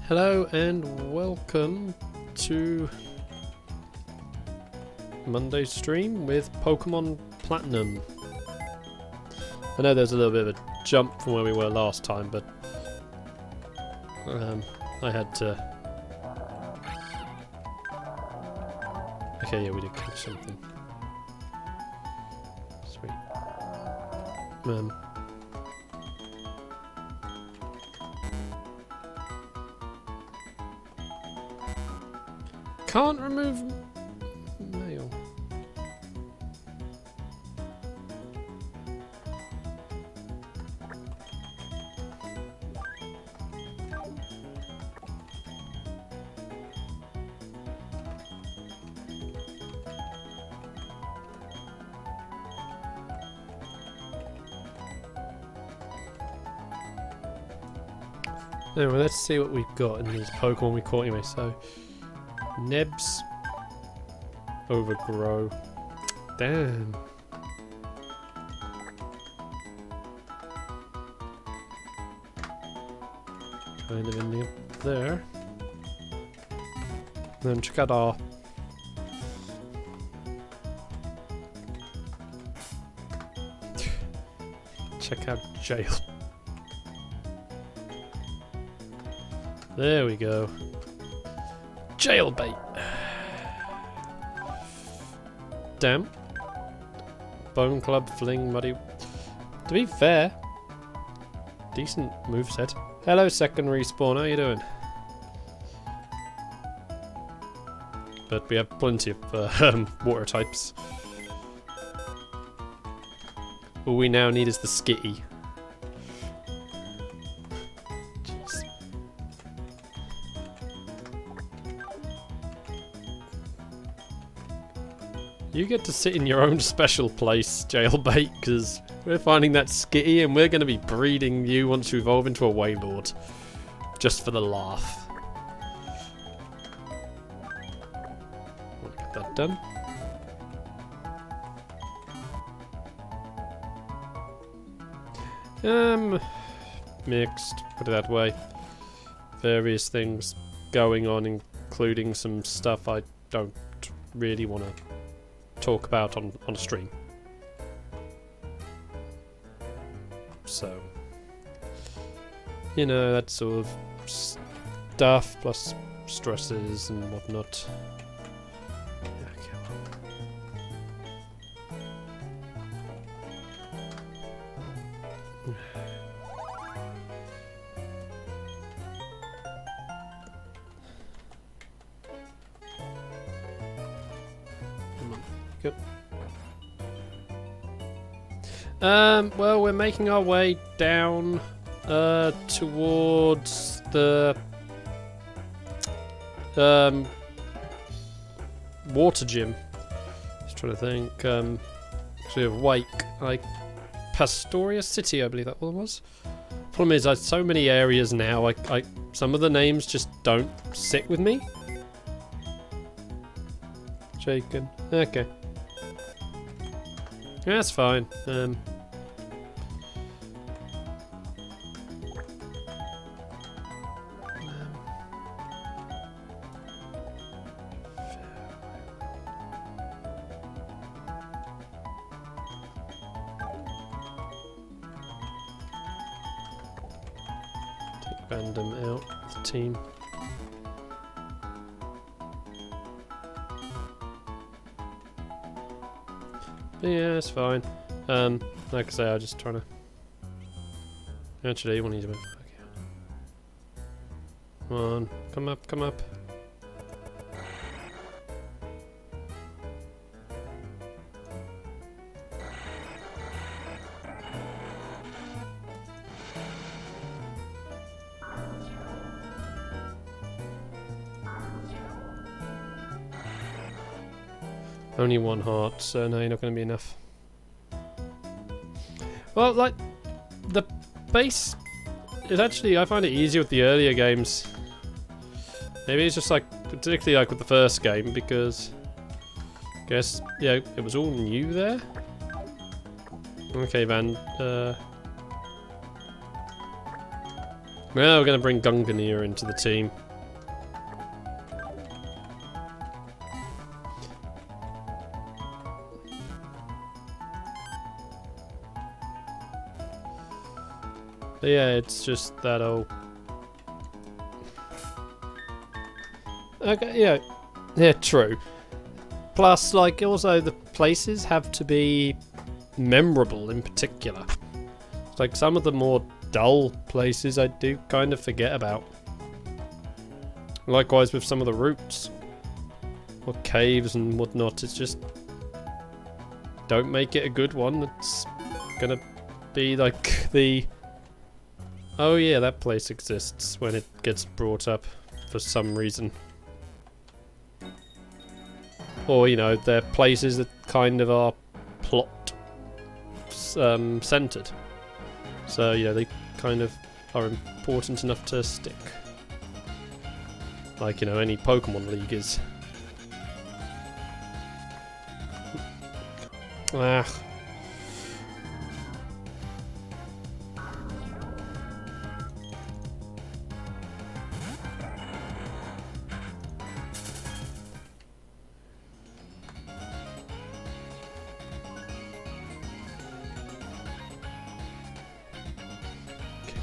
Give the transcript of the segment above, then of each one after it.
Hello and welcome to Monday's stream with Pokemon Platinum. I know there's a little bit of a jump from where we were last time, but I had to... Okay, yeah, we did catch something. Sweet. Can't remove mail. Anyway, let's see what we've got in these Pokemon we caught anyway. So, Nebs, Overgrow. Damn. Kind of ending up there. Then check out our check out jail. There we go. Jailbait. Damn. Bone Club, Fling, Muddy. To be fair, decent moveset. Hello, second respawn. How you doing? But we have plenty of water types. All we now need is the Skitty. You get to sit in your own special place, Jailbait, because we're finding that Skitty and we're going to be breeding you once you evolve into a Wailord. Just for the laugh. Want to get that done. Mixed, put it that way. Various things going on, including some stuff I don't really want to talk about on a stream. So, you know, that sort of stuff plus stresses and whatnot. Okay, well. Good. Well, we're making our way down towards the water gym. Just trying to think. So we have Wake, like Pastoria City, I believe that one was. Problem is, I so many areas now. Some of the names just don't sit with me. Shaken. Okay. Yeah, that's fine. Take Random out of the team. Yeah, it's fine. Like I say, I'm just trying to... Actually, one needs a bit. Okay. Come on, come up, come up. Only one heart, so no, you're not going to be enough. Well, like, the base is actually, I find it easier with the earlier games. Maybe it's just like, particularly like with the first game, because I guess, yeah, it was all new there. Okay, Van, Well, we're going to bring Gunganir into the team. But yeah, it's just that old... Okay, yeah. Yeah, true. Plus, like, also the places have to be memorable in particular. Like, some of the more dull places I do kind of forget about. Likewise with some of the routes. Or caves and whatnot, it's just... Don't make it a good one, it's gonna be like the... Oh yeah, that place exists when it gets brought up for some reason. Or, you know, they're places that kind of are plot centered. So, you know, they kind of are important enough to stick. Like, you know, any Pokemon League is. Ah.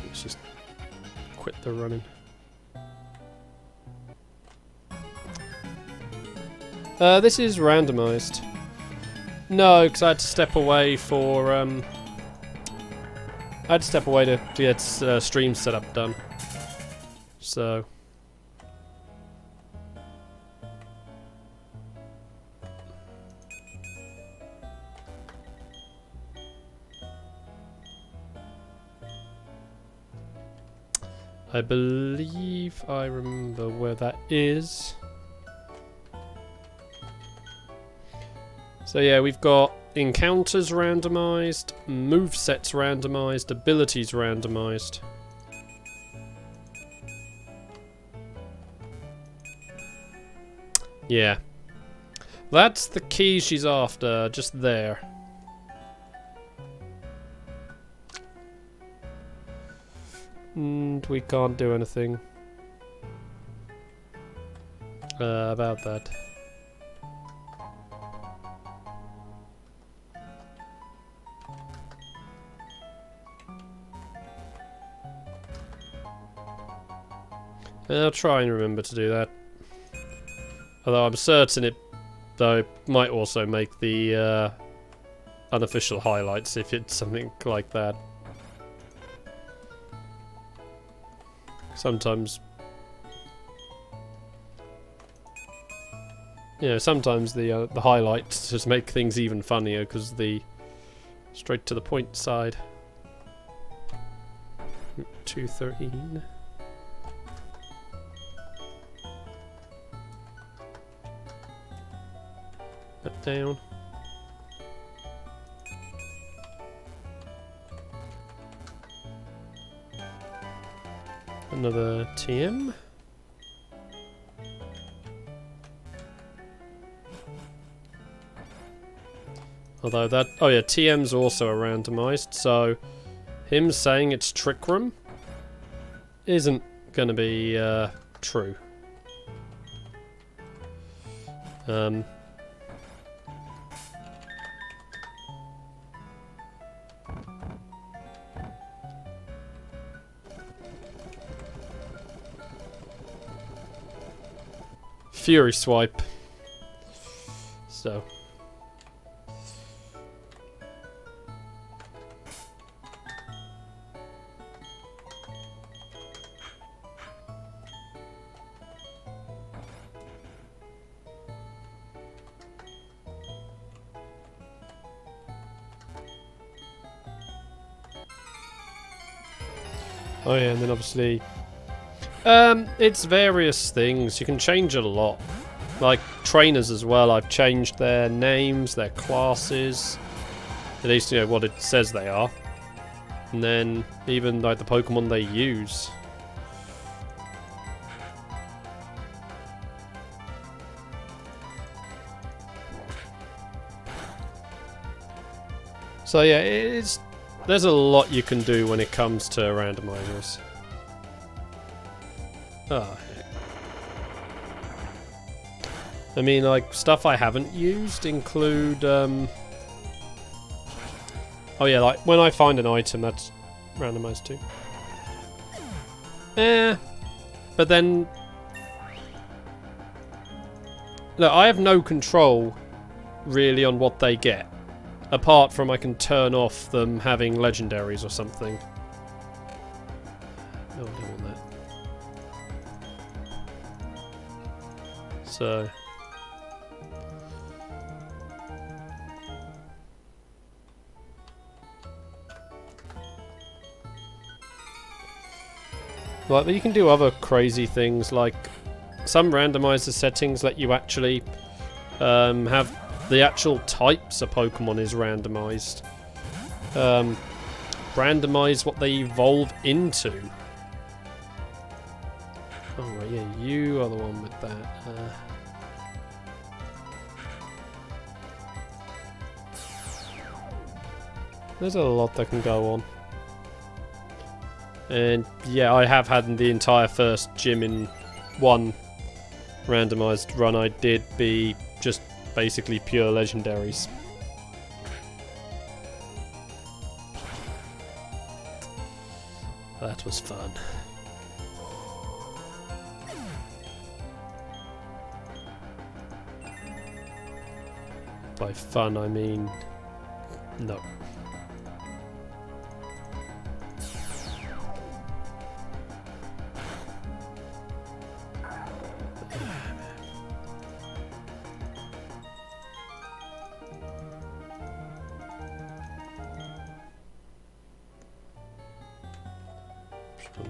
Let's just quit the running. This is randomized. No, because I had to step away for I had to step away to get stream setup done. So I believe I remember where that is. So yeah, we've got encounters randomized, movesets randomized, abilities randomized. Yeah. That's the key she's after, just there. And we can't do anything about that. I'll try and remember to do that. Although I'm certain it, though, might also make the unofficial highlights if it's something like that. Sometimes, you know, sometimes the highlights just make things even funnier because the straight to the point side. 213. That down. Another TM. Although that... Oh yeah, TM's also a randomized, so... Him saying it's Trick Room isn't gonna be true. Fury Swipe. So. Oh yeah, and then obviously it's various things. You can change it a lot. Like trainers as well, I've changed their names, their classes, at least, you know, what it says they are. And then even like the Pokemon they use. So yeah, there's a lot you can do when it comes to randomizers. Oh, heck. I mean, like, stuff I haven't used include, oh yeah, like, when I find an item, that's randomized too. But then... Look, I have no control, really, on what they get. Apart from I can turn off them having legendaries or something. No, I don't want that. So... Like, you can do other crazy things, like some randomizer settings let you actually have the actual types a Pokemon is randomized. Randomize what they evolve into. Oh, right, yeah, you are the one with that. There's a lot that can go on. And yeah, I have had the entire first gym in one randomized run I did be just basically pure legendaries. That was fun. By fun, I mean no.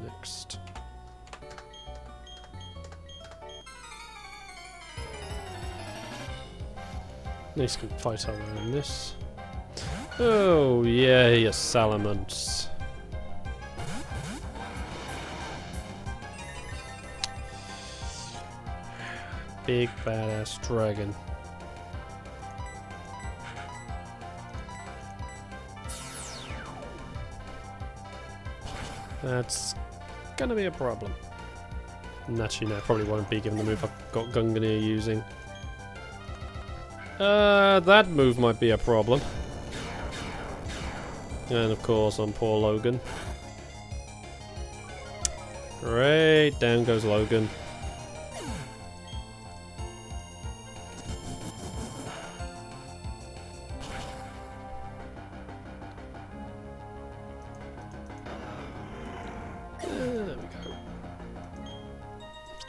Next. Nice, can fight our way in this. Oh yeah, you salamence. Big badass dragon. That's gonna be a problem. And actually, no, probably won't be given the move I've got Gungnir using. That move might be a problem. And of course, on poor Logan. Great, down goes Logan.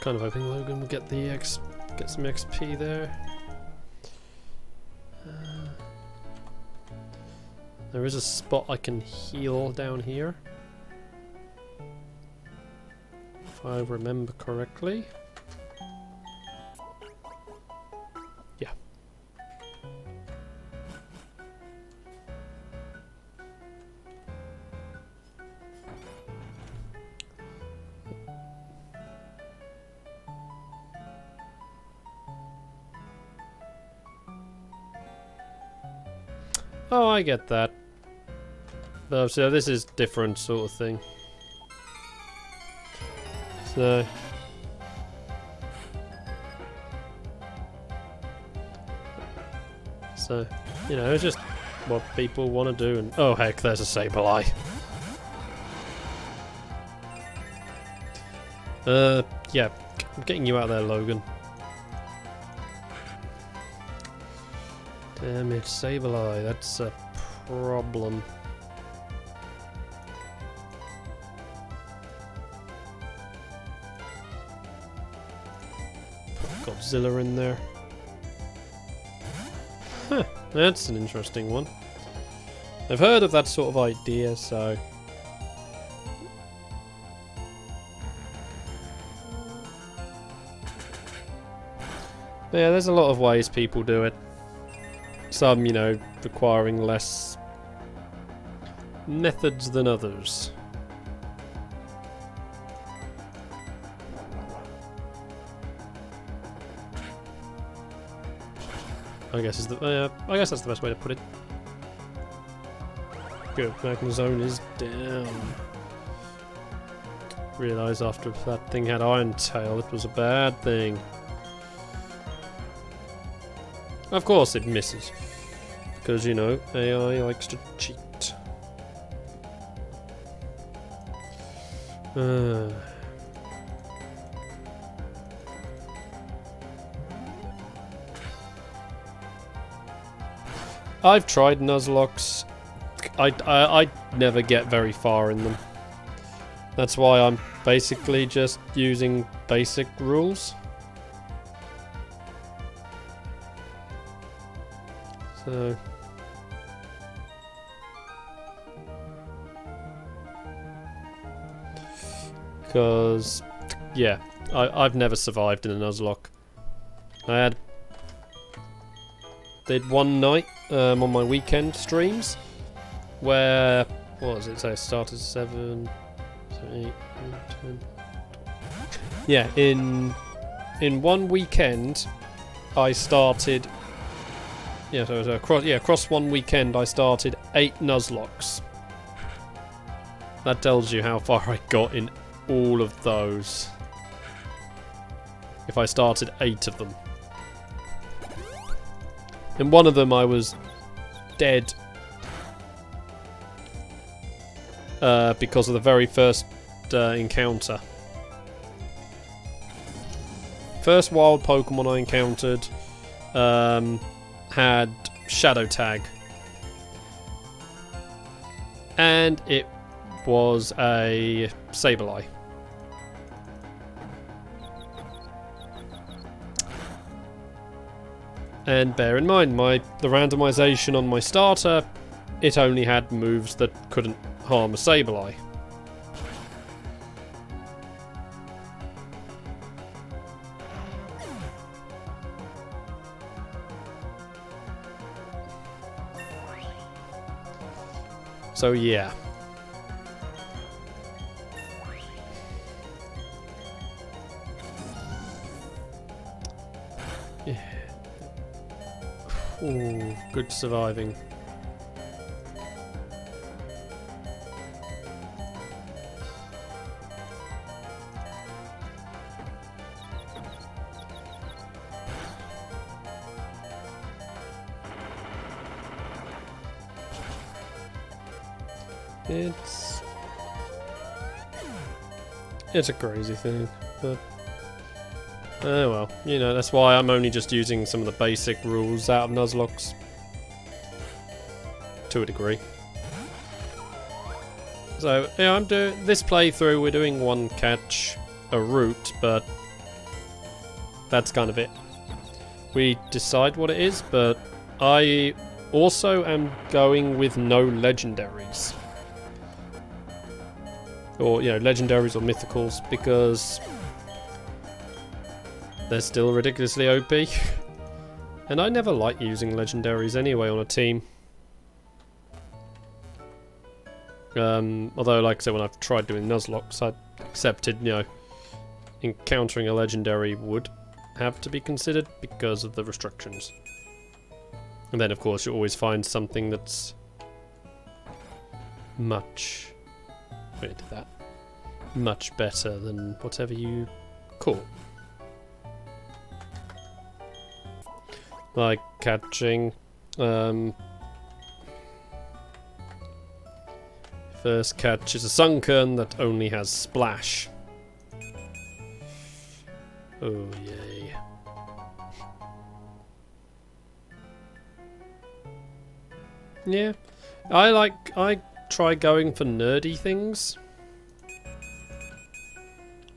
Kind of hoping Logan will get the get some XP there. There is a spot I can heal down here, if I remember correctly. Yeah. Oh, I get that. But so this is different sort of thing. So you know, it's just what people want to do. And oh heck, there's a Sableye. Yeah, I'm getting you out of there, Logan. Damn it, Sableye, that's a problem. Put Godzilla in there. Huh, that's an interesting one. I've heard of that sort of idea, so... But yeah, there's a lot of ways people do it. Some, you know, requiring less methods than others. I guess is the I guess that's the best way to put it. Good, Magnezone is down. realise after that thing had Iron Tail, it was a bad thing. Of course it misses. Because, you know, AI likes to cheat. I've tried Nuzlockes. I never get very far in them. That's why I'm basically just using basic rules. So... because, yeah, I've never survived in a Nuzlocke. Did one night on my weekend streams where, what was it, so I started 7, 8, 9, 10. Yeah, in one weekend I started, yeah, so it was across one weekend I started 8 Nuzlockes. That tells you how far I got in all of those. If I started 8 of them. In one of them I was dead because of the very first encounter. First wild Pokemon I encountered had Shadow Tag. And it was a Sableye. And bear in mind, the randomization on my starter, it only had moves that couldn't harm a Sableye. So yeah. Ooh, good surviving. It's a crazy thing, but oh well, you know, that's why I'm only just using some of the basic rules out of Nuzlockes. To a degree. So, yeah, I'm doing this playthrough, we're doing one catch a route, but that's kind of it. We decide what it is, but I also am going with no legendaries. Or, you know, legendaries or mythicals, because they're still ridiculously OP. And I never like using legendaries anyway on a team. Although, like I said, when I've tried doing Nuzlockes, I accepted, you know, encountering a legendary would have to be considered because of the restrictions. And then, of course, you always find something that's much... wait, did that? Much better than whatever you caught. Like catching... first catch is a Sunkern that only has Splash. Oh yay. Yeah. I try going for nerdy things.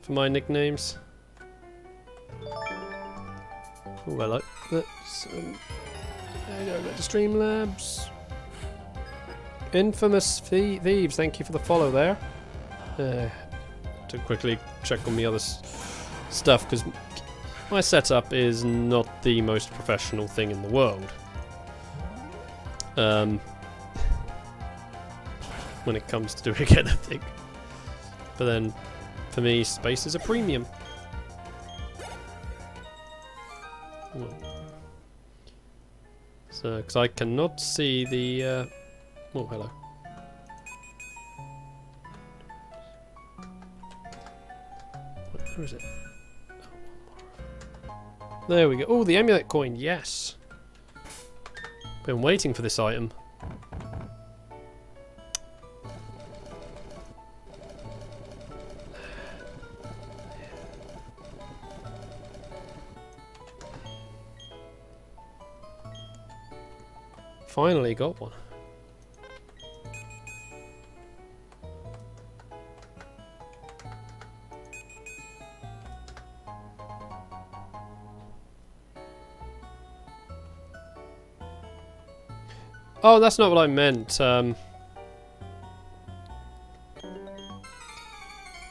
For my nicknames. Oh hello. Let's there you go to Streamlabs. Infamous Thieves, thank you for the follow there. To quickly check on the other stuff, because my setup is not the most professional thing in the world. When it comes to doing anything. But then, for me, space is a premium. So, because I cannot see the... oh, hello. Where is it? There we go. Oh, the amulet coin, yes. Been waiting for this item. Finally got one. Oh, that's not what I meant.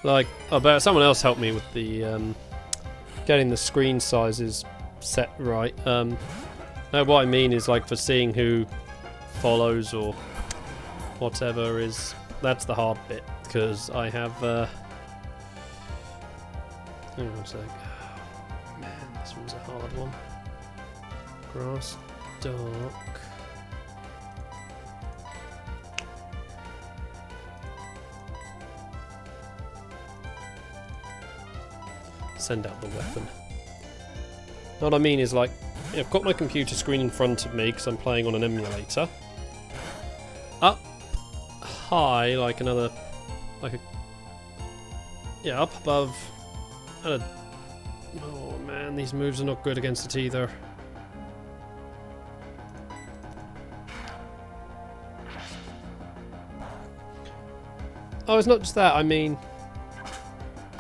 Like, I bet someone else helped me with the getting the screen sizes set right. No, what I mean is like for seeing who follows or whatever is that's the hard bit because I have. Hang on a sec. Oh, man, this one's a hard one. Grass, dark. Send out the weapon. What I mean is like, I've got my computer screen in front of me because I'm playing on an emulator. Up high, like another, like a, yeah, up above. Oh man, these moves are not good against it either. Oh, it's not just that. I mean,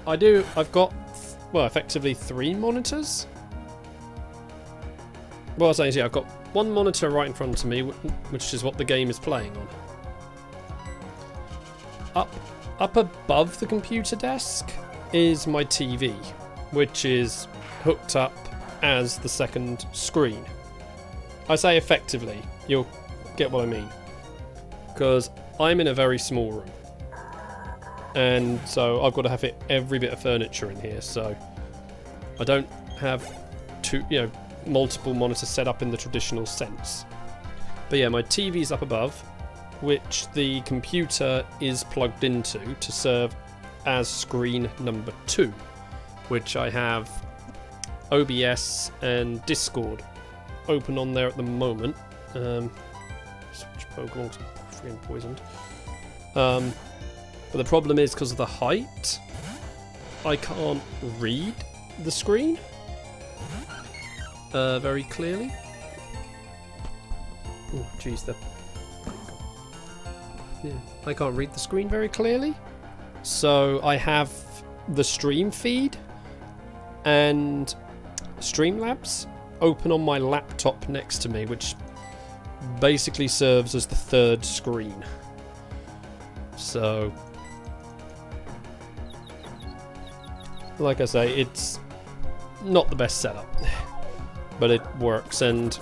I've got, well, effectively 3 monitors. Well, I was saying, yeah, I've got one monitor right in front of me, which is what the game is playing on. Up above the computer desk is my TV, which is hooked up as the second screen. I say effectively, you'll get what I mean. Because I'm in a very small room. And so I've got to have every bit of furniture in here, so I don't have multiple monitors set up in the traditional sense. But yeah, my TV's up above, which the computer is plugged into to serve as screen number 2, which I have OBS and Discord open on there at the moment. Switch Pokemon's freaking poisoned. But the problem is, because of the height, I can't read the screen very clearly. Oh, jeez, yeah, I can't read the screen very clearly. So I have the stream feed and Streamlabs open on my laptop next to me, which basically serves as the third screen. So, like I say, it's not the best setup, but it works. And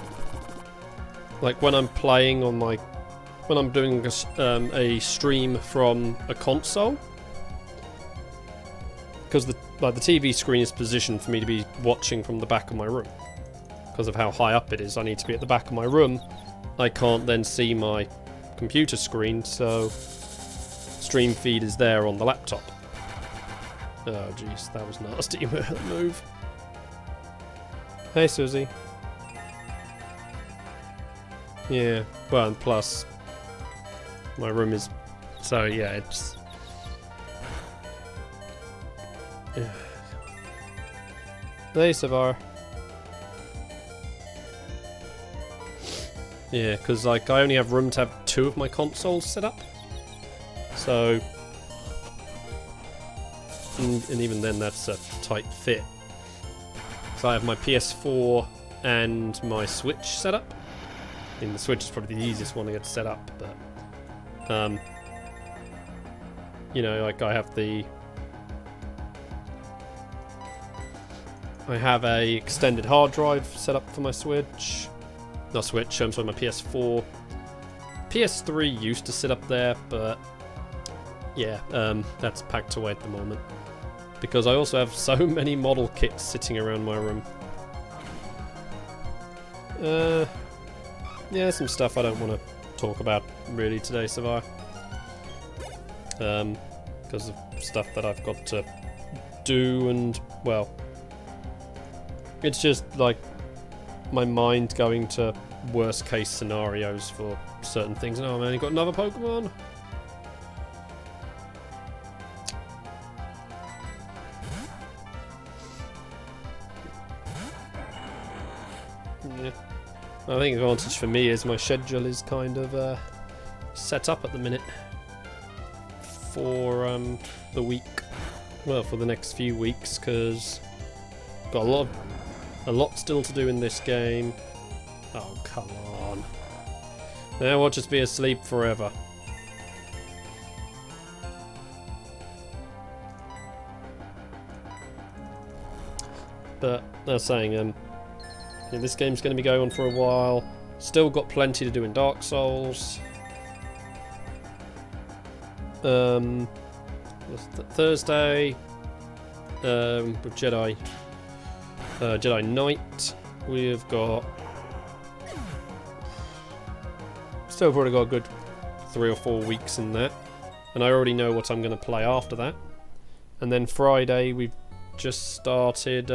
like when I'm playing on when I'm doing a stream from a console, because the TV screen is positioned for me to be watching from the back of my room. Because of how high up it is, I need to be at the back of my room. I can't then see my computer screen, so stream feed is there on the laptop. Oh jeez, that was nasty move. Hey Susie. Yeah, well, and plus my room is, so yeah, it's yeah. Hey Savar. Yeah, because like I only have room to have 2 of my consoles set up, so and even then that's a tight fit. So I have my PS4 and my Switch set up. I mean, the Switch is probably the easiest one to get set up, but you know, like I have a extended hard drive set up for my Switch. Not Switch, I'm sorry, my PS4. PS3 used to sit up there, but yeah, that's packed away at the moment. Because I also have so many model kits sitting around my room. Yeah, some stuff I don't want to talk about really today, Savar. Because of stuff that I've got to do, and well, it's just like my mind going to worst case scenarios for certain things. Oh man, you got another Pokemon? Yeah. I think the advantage for me is my schedule is kind of set up at the minute for the week. Well, for the next few weeks, because got a lot still to do in this game. Oh, come on. Now I'll just be asleep forever. But, I was saying, yeah, this game's going to be going on for a while. Still got plenty to do in Dark Souls. Thursday, with Jedi Knight, we've got still probably got a good 3 or 4 weeks in that, and I already know what I'm going to play after that. And then Friday we've just started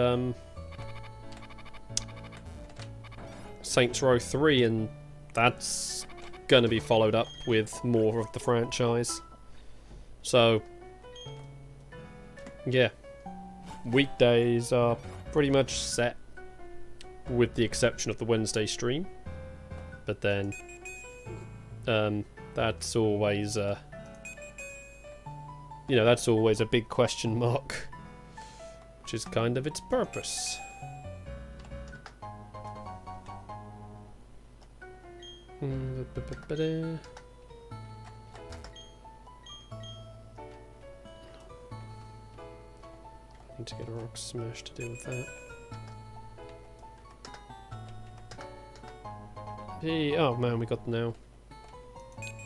Saints Row 3, and that's going to be followed up with more of the franchise. So yeah, weekdays are pretty much set, with the exception of the Wednesday stream. But then, that's always, you know, that's always a big question mark, which is kind of its purpose. Need to get a rock smash to deal with that. Hey, oh man, we got now.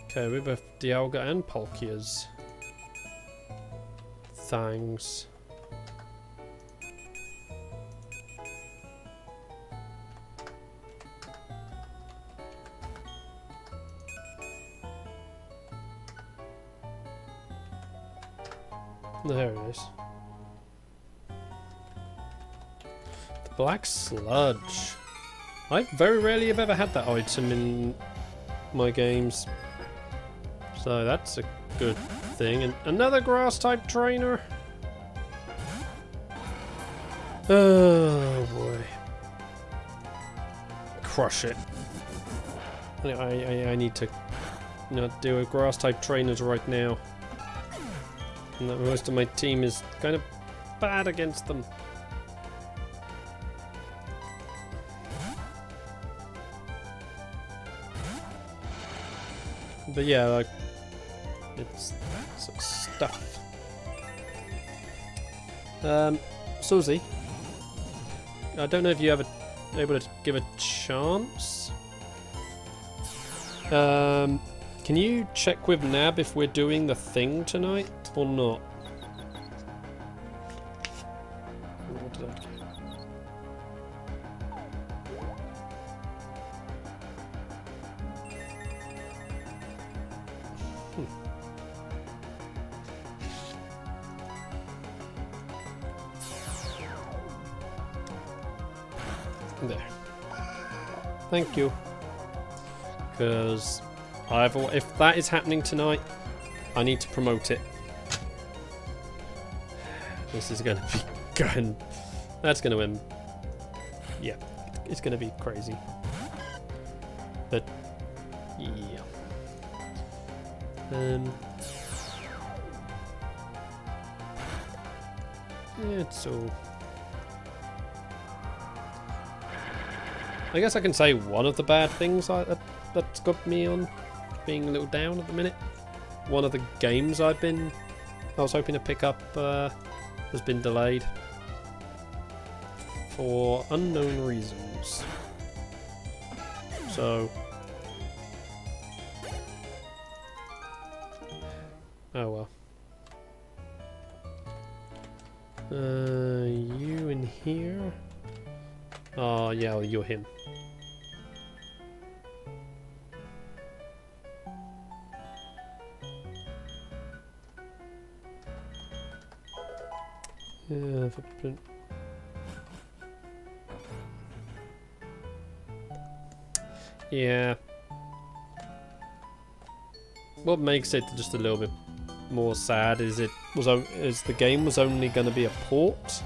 Okay, we have Dialga and Palkia's. Thanks. There it is. Black Sludge. I very rarely have ever had that item in my games, so that's a good thing. And another grass type trainer. Oh boy. Crush it. I need to not deal with grass type trainers right now. And that most of my team is kind of bad against them. But yeah, like, it's stuff. Susie, I don't know if you ever able to give a chance. Can you check with Nab if we're doing the thing tonight or not? What did I do? There. Thank you. Because if that is happening tonight, I need to promote it. This is going to be going. That's going to end. Yeah, it's going to be crazy. But yeah. It's all. I guess I can say one of the bad things that's got me on being a little down at the minute. One of the games I was hoping to pick up has been delayed for unknown reasons. So, oh well. You in here? Oh yeah, well, you're him. Yeah, footprint. Yeah. What makes it just a little bit more sad is the game was only going to be a port.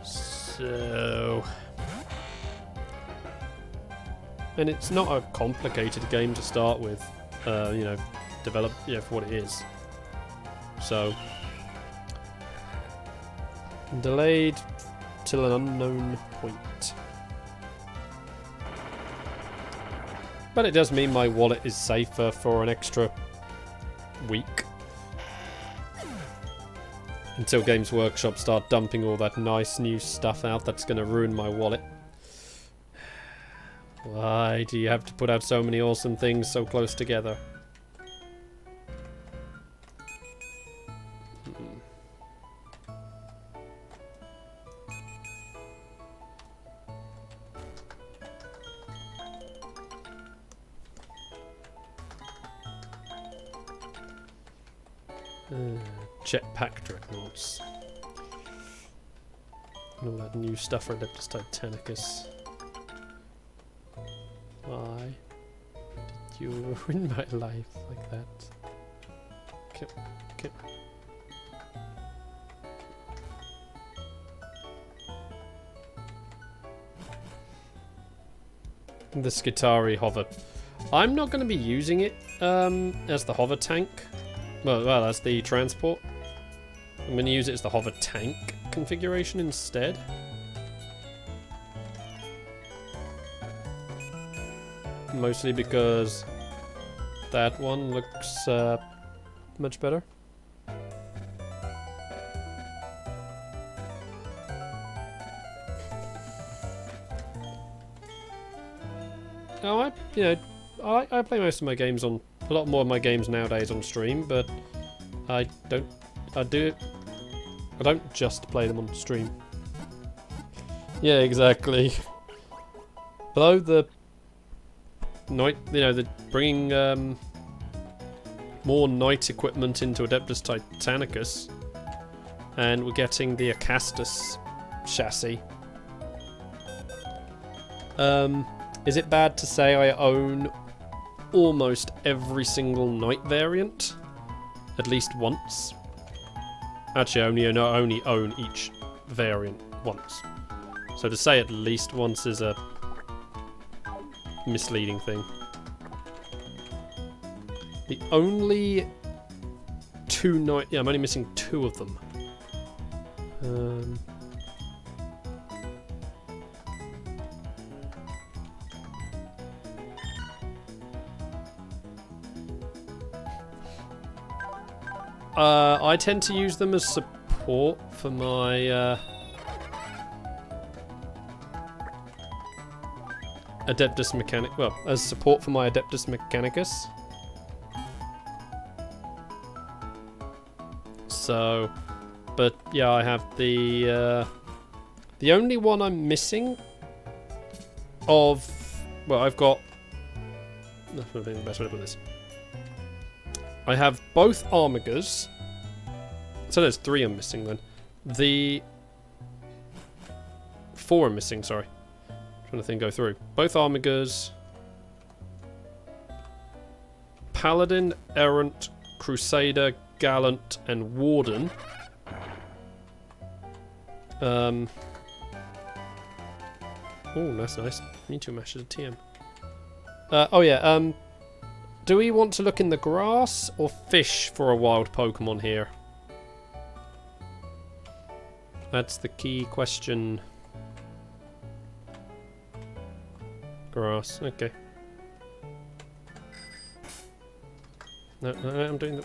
So, and it's not a complicated game to start with. You know, develop for what it is. So, delayed till an unknown point. But it does mean my wallet is safer for an extra week. Until Games Workshop start dumping all that nice new stuff out that's going to ruin my wallet. Why do you have to put out so many awesome things so close together? Jetpack dreadnoughts. All that new stuff for Adeptus Titanicus. Why did you ruin my life like that? Okay. The Skitari hover. I'm not going to be using it as the hover tank. Well, as the transport. I'm going to use it as the hover tank configuration instead. Mostly because that one looks much better. Oh, I play most of my games on a lot more of my games nowadays on stream, but I don't just play them on stream. Yeah, exactly. Although the bringing more knight equipment into Adeptus Titanicus, and we're getting the Outcast chassis. Is it bad to say I own almost every single knight variant at least once? Actually, I only own each variant once. So to say at least once is a misleading thing. The only two knight... Yeah, I'm only missing two of them. I tend to use them as support for my Adeptus Mechanicus. Well, as support for my Adeptus Mechanicus. So, but yeah, I have the only one I'm missing of. Well, I've got. That's the best way to put this. I have both Armigers. So there's 3 I'm missing then. The 4 I'm missing, sorry. Trying to think go through. Both Armigers. Paladin, Errant, Crusader, Gallant, and Warden. Oh, that's nice. Me too, mashes a TM. Oh yeah, do we want to look in the grass or fish for a wild Pokemon here? That's the key question. Grass, okay. No, I'm doing the...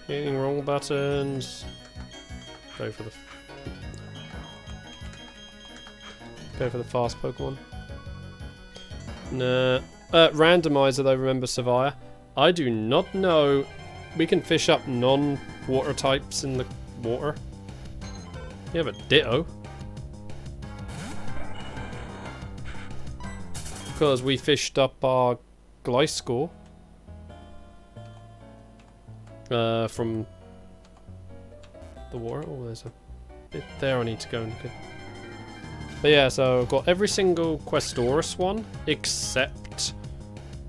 Hitting wrong buttons. Go for the fast Pokemon. Nah. Randomizer though, remember Savia. I do not know. We can fish up non-water types in the water. You have a Ditto. Because we fished up our Gliscor. From the water. Oh, there's a bit there I need to go and get. But yeah, so I've got every single Questoris one except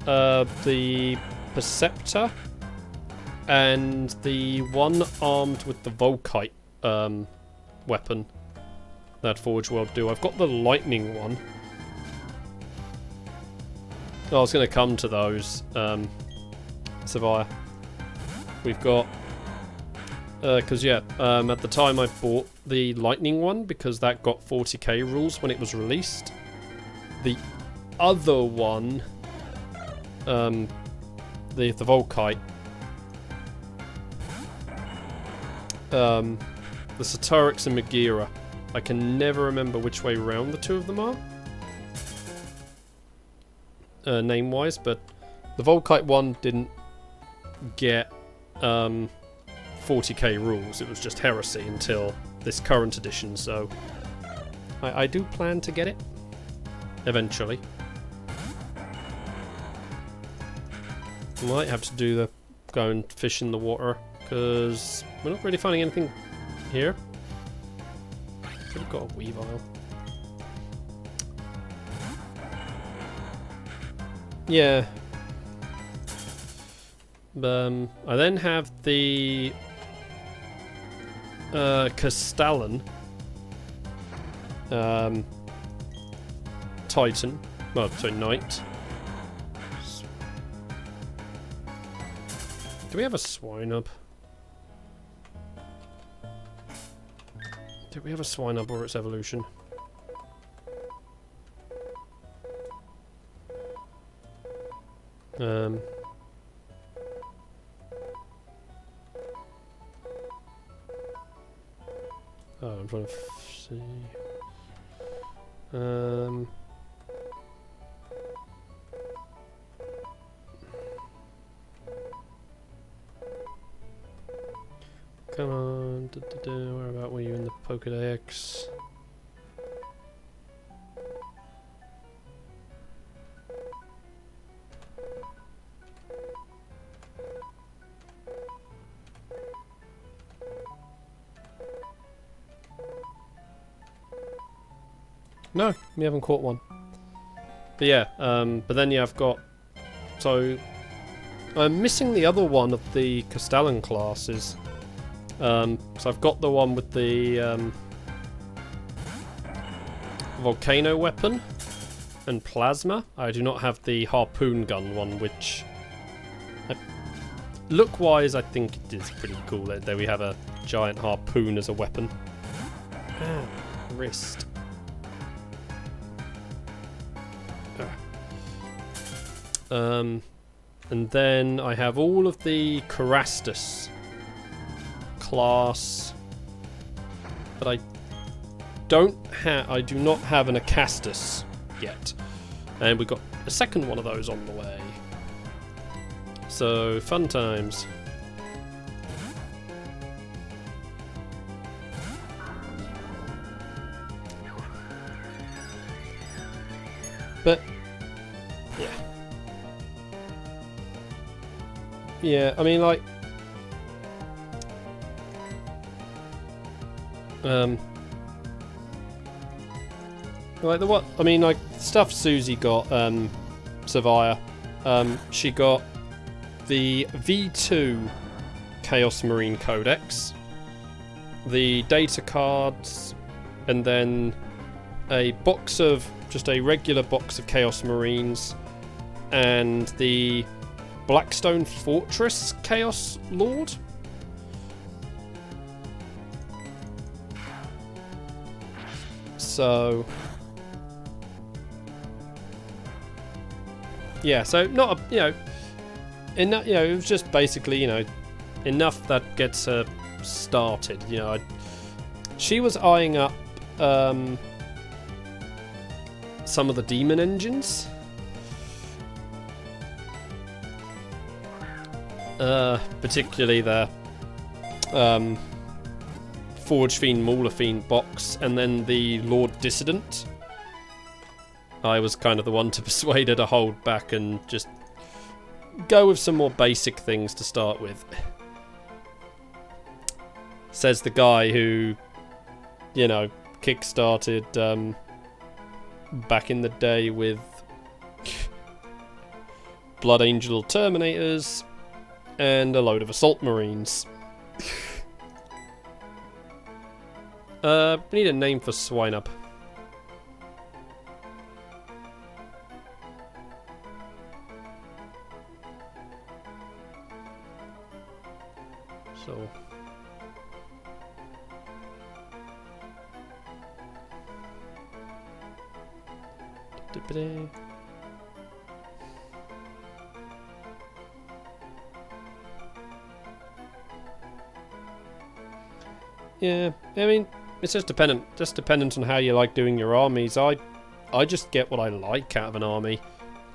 the Perceptor and the one armed with the Volkite weapon that Forge World do. I've got the lightning one. I was going to come to those, Savia. We've got, because yeah, at the time I bought the lightning one because that got 40k rules when it was released. The other one, the Volkite, the Saturix and Megira. I can never remember which way round the two of them are, name-wise, but the Volkite one didn't get 40k rules. It was just heresy until this current edition, so I do plan to get it eventually. Might have to do the go and fish in the water because we're not really finding anything here. Could have got a Weavile. Yeah. I then have the Castellan Titan. Well, sorry, Knight. Do we have a Swinub? Do we have a Swinub or its evolution? Oh, I'm trying to see. Come on, where about were you in the Pokédex? No, we haven't caught one. But yeah, but then yeah, I've got. So I'm missing the other one of the Castellan classes. So I've got the one with the volcano weapon and plasma. I do not have the harpoon gun one, which look-wise I think it is pretty cool. There we have a giant harpoon as a weapon. Ah, wrist. And then I have all of the Carastus class, but I do not have an Acastus yet, and we've got a second one of those on the way. So fun times. But yeah, I mean, like, like the what? I mean, like stuff Susie got, Savia. She got the V2 Chaos Marine Codex, the data cards, and then a box of just a regular box of Chaos Marines, and the Blackstone Fortress Chaos Lord. So yeah, so not a, enough, it was just basically, enough that gets her started. She was eyeing up some of the demon engines. Particularly the Forge Fiend, Mauler Fiend box, and then the Lord Dissident. I was kind of the one to persuade her to hold back and just go with some more basic things to start with. Says the guy who, you know, kickstarted back in the day with Blood Angel Terminators and a load of Assault Marines. We need a name for Swine Up. So... Yeah, I mean, it's just dependent on how you like doing your armies. I just get what I like out of an army,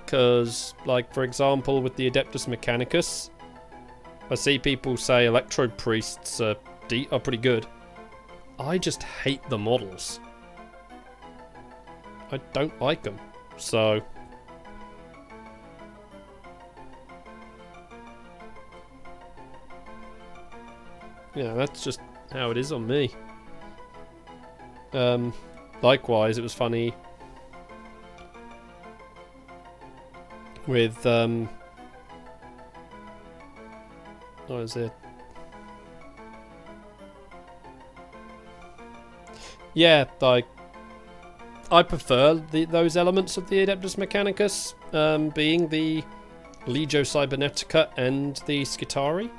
because, like, for example, with the Adeptus Mechanicus, I see people say Electro Priests are pretty good. I just hate the models. I don't like them, so... Yeah, that's just how it is on me. Likewise, it was funny with, what is it? Yeah, like, I prefer those elements of the Adeptus Mechanicus, being the Legio Cybernetica and the Skitarii.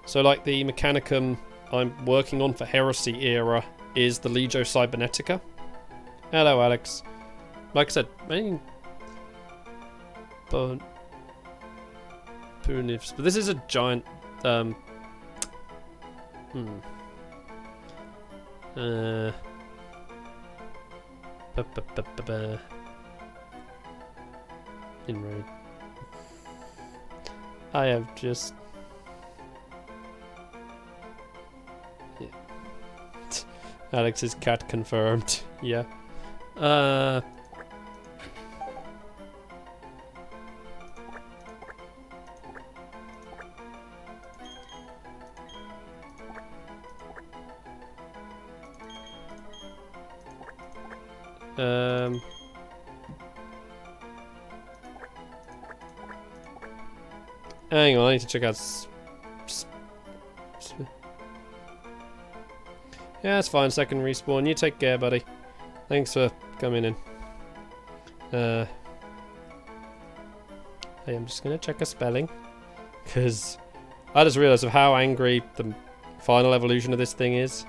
So, like, the Mechanicum I'm working on for Heresy era is the Legio Cybernetica. Hello, Alex. Like I said, but this is a giant, didn't read. I have just... Yeah. Alex's cat confirmed. Yeah. Hang on, I need to check out... Yeah, it's fine, second respawn. You take care, buddy. Thanks for coming in. Hey, I'm just gonna check a spelling. Because I just realised of how angry the final evolution of this thing is.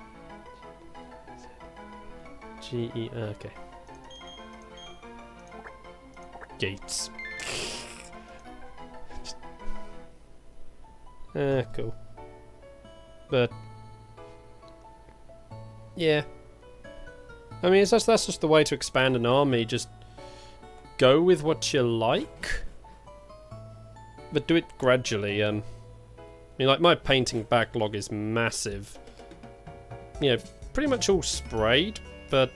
G-E... okay. Gates. Cool. But... yeah. I mean, that's just the way to expand an army. Just go with what you like. But do it gradually. I mean, like, my painting backlog is massive. You know, pretty much all sprayed, but...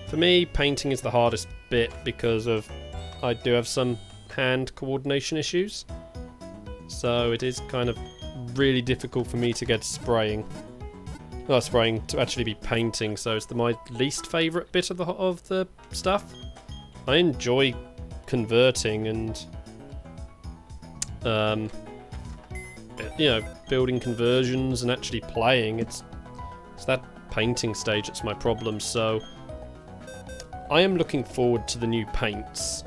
for me, painting is the hardest bit because of... I do have some hand coordination issues. So it is kind of really difficult for me to get spraying. Well, spraying to actually be painting, so it's my least favourite bit of the stuff. I enjoy converting and you know, building conversions and actually playing. It's that painting stage that's my problem. So I am looking forward to the new paints.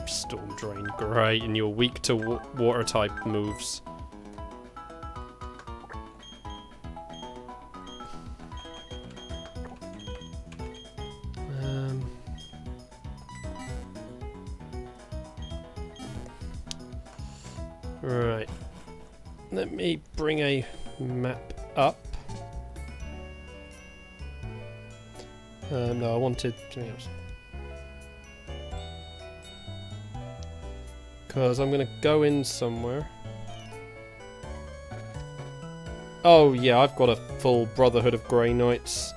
Storm Drain, great, and you're weak to water type moves. Right. Let me bring a map up. No, I wanted something else. Because I'm going to go in somewhere. Oh, yeah, I've got a full Brotherhood of Grey Knights.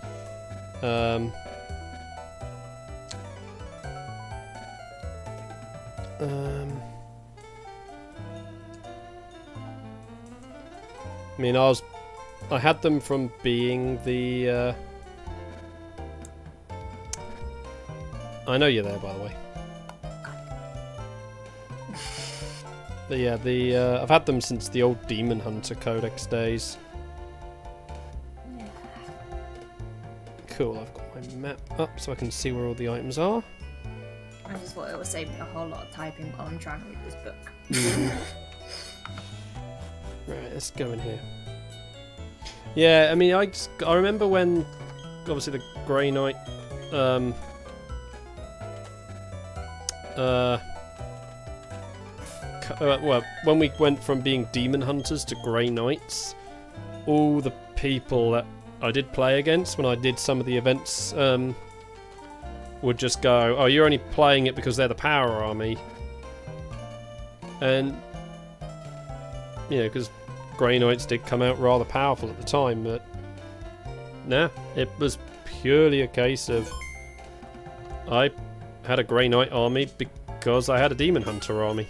I mean, I had them from being the. I know you're there, by the way. But yeah, I've had them since the old Demon Hunter Codex days. Cool, I've got my map up so I can see where all the items are. I just thought it would save me a whole lot of typing while I'm trying to read this book. Right, let's go in here. Yeah, I mean, I remember when, obviously, the Grey Knight, well, when we went from being Demon Hunters to Grey Knights, all the people that I did play against when I did some of the events would just go, oh, you're only playing it because they're the power army. And, you know, because Grey Knights did come out rather powerful at the time, but nah, it was purely a case of I had a Grey Knight army because I had a Demon Hunter army.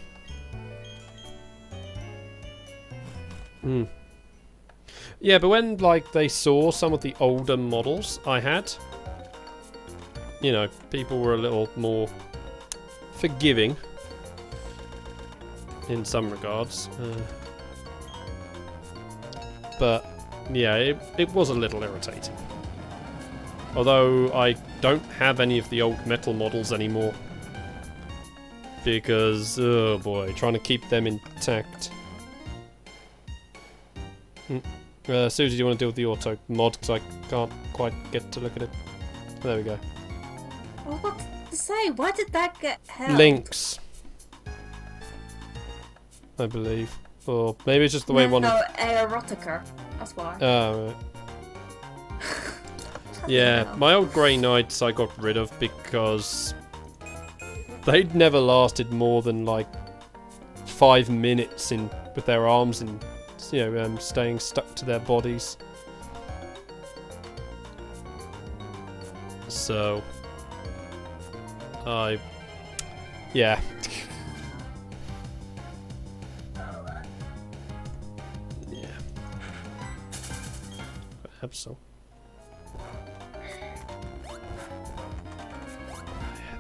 Yeah, but when like they saw some of the older models I had, you know, people were a little more forgiving in some regards. But yeah, it was a little irritating. Although I don't have any of the old metal models anymore. Because, oh boy, trying to keep them intact. Susie, do you want to deal with the auto mod? Because I can't quite get to look at it. There we go. Well, what to say? Why did that get held? Links. I believe. Or maybe it's just the way one. No, erotica. That's why. Oh, right. Yeah, my old Grey Knights I got rid of because they'd never lasted more than like 5 minutes with their arms and, you know, staying stuck to their bodies. So, yeah. Yeah. Perhaps so.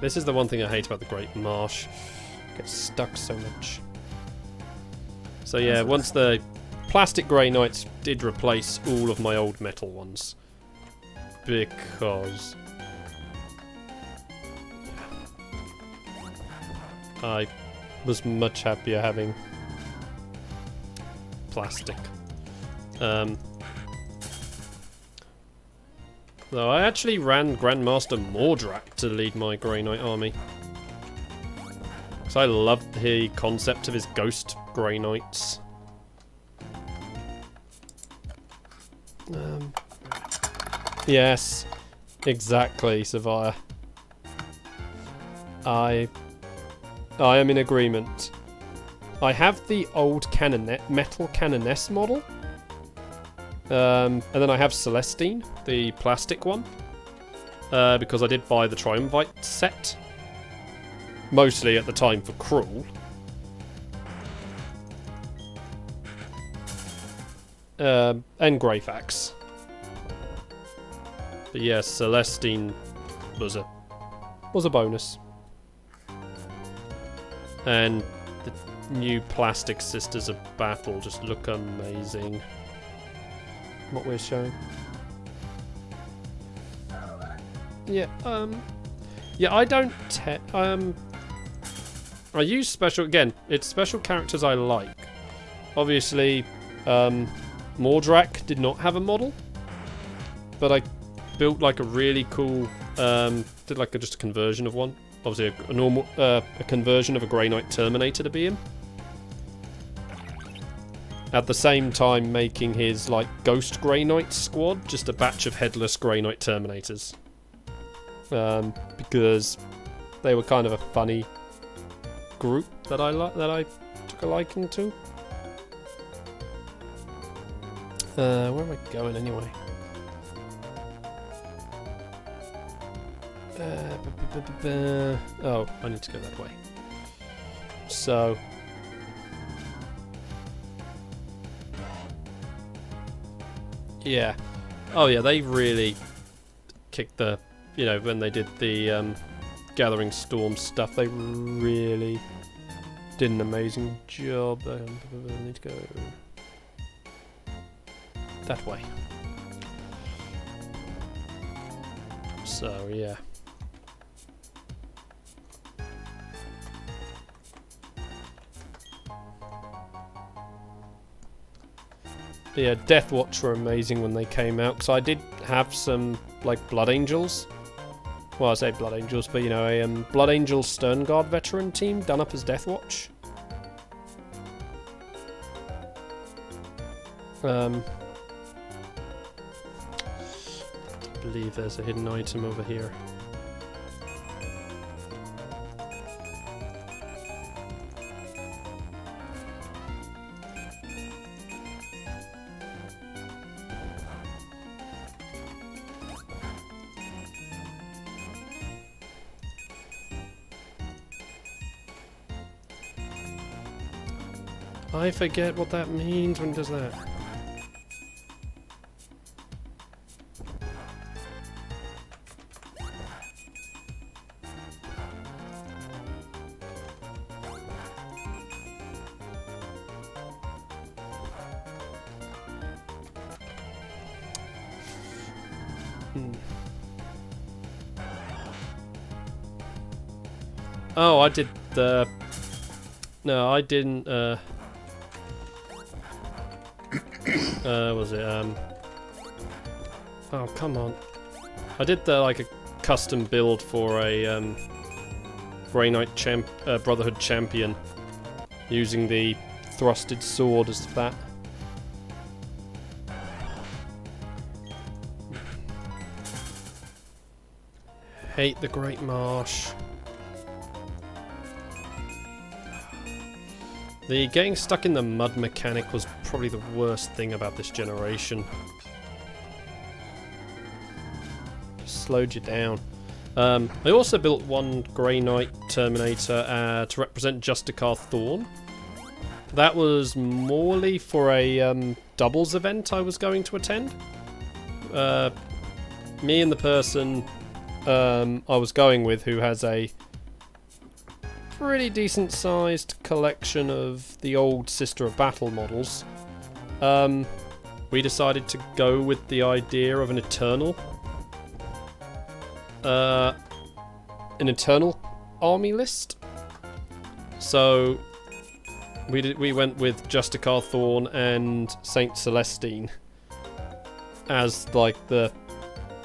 This is the one thing I hate about the Great Marsh. Get stuck so much. So yeah, once the plastic Grey Knights did replace all of my old metal ones. Because I was much happier having plastic. Though I actually ran Grandmaster Mordrak to lead my Grey Knight army. Because I loved the concept of his ghost Grey Knights. Yes, exactly, Savia. I am in agreement. I have the old metal Canoness model. And then I have Celestine, the plastic one. Because I did buy the Triumvite set. Mostly at the time for Cruel. And Greyfax. But yes, Celestine was a bonus. And the new plastic Sisters of Battle just look amazing. What we're showing. Yeah, yeah, I don't I use special, again, it's special characters I like. Obviously, Mordrak did not have a model, but I built like a really cool, did like just a conversion of one. Obviously a normal, a conversion of a Grey Knight Terminator to be him. At the same time making his like Ghost Grey Knight squad just a batch of headless Grey Knight Terminators. Because they were kind of a funny group that I took a liking to. Where am I going anyway? Oh, I need to go that way. So yeah. Oh yeah, they really kicked the, you know, when they did the Gathering Storm stuff, they really did an amazing job. I need to go that way. So yeah. Yeah, Deathwatch were amazing when they came out, because I did have some, like, Blood Angels. Well, I say Blood Angels, but, you know, a Blood Angels Sternguard veteran team done up as Deathwatch. I believe there's a hidden item over here. I forget what that means. When does that? Oh, I did the... No, I didn't, was it, oh, come on. I did the, like, a custom build for a, Grey Knight Brotherhood champion, using the thrusted sword as that. Hate the Great Marsh. The getting stuck in the mud mechanic was probably the worst thing about this generation. Just slowed you down. I also built one Grey Knight Terminator to represent Justicar Thorn. That was morely for a doubles event I was going to attend. Me and the person I was going with, who has a pretty decent sized collection of the old Sister of Battle models, we decided to go with the idea of an eternal army list. So we went with Justicar Thorn and Saint Celestine as like the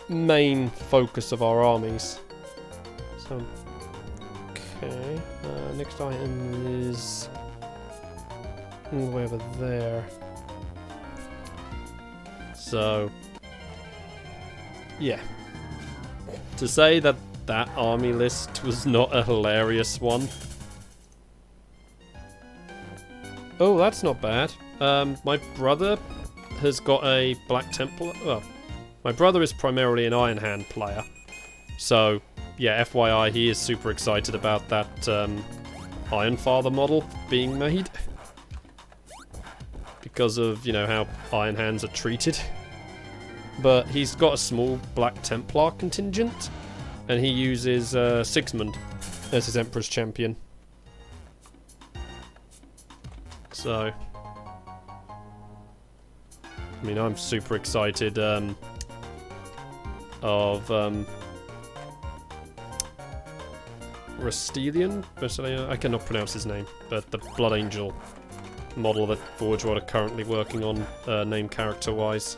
main focus of our armies. So okay, next item is all the way over there. So, yeah. To say that that army list was not a hilarious one. Oh, that's not bad. My brother has got a Black Templar. Well, my brother is primarily an Iron Hand player. So, yeah, FYI, he is super excited about that Iron Father model being made. Because of, you know, how Iron Hands are treated. But he's got a small Black Templar contingent, and he uses Sigismund as his Emperor's champion. So, I mean, I'm super excited of Restelian? I cannot pronounce his name, but the Blood Angel model that Forge World are currently working on, name character-wise.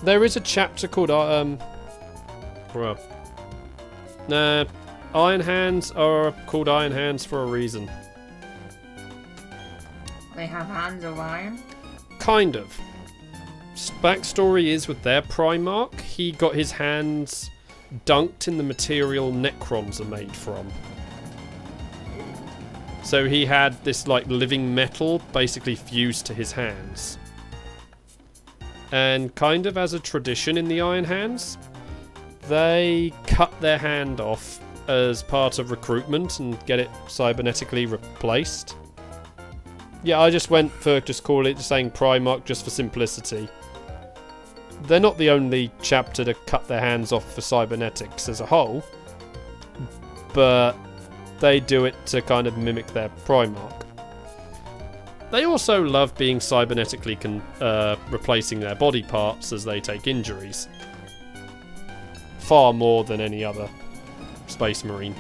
There is a chapter called, well, nah, Iron Hands are called Iron Hands for a reason. They have hands of iron? Kind of. Backstory is with their Primarch, he got his hands dunked in the material Necrons are made from. So he had this like living metal basically fused to his hands. And kind of as a tradition in the Iron Hands, they cut their hand off as part of recruitment and get it cybernetically replaced. Yeah, I just went for saying Primarch just for simplicity. They're not the only chapter to cut their hands off for cybernetics as a whole, but they do it to kind of mimic their Primarch. They also love being cybernetically replacing their body parts as they take injuries. Far more than any other Space Marine.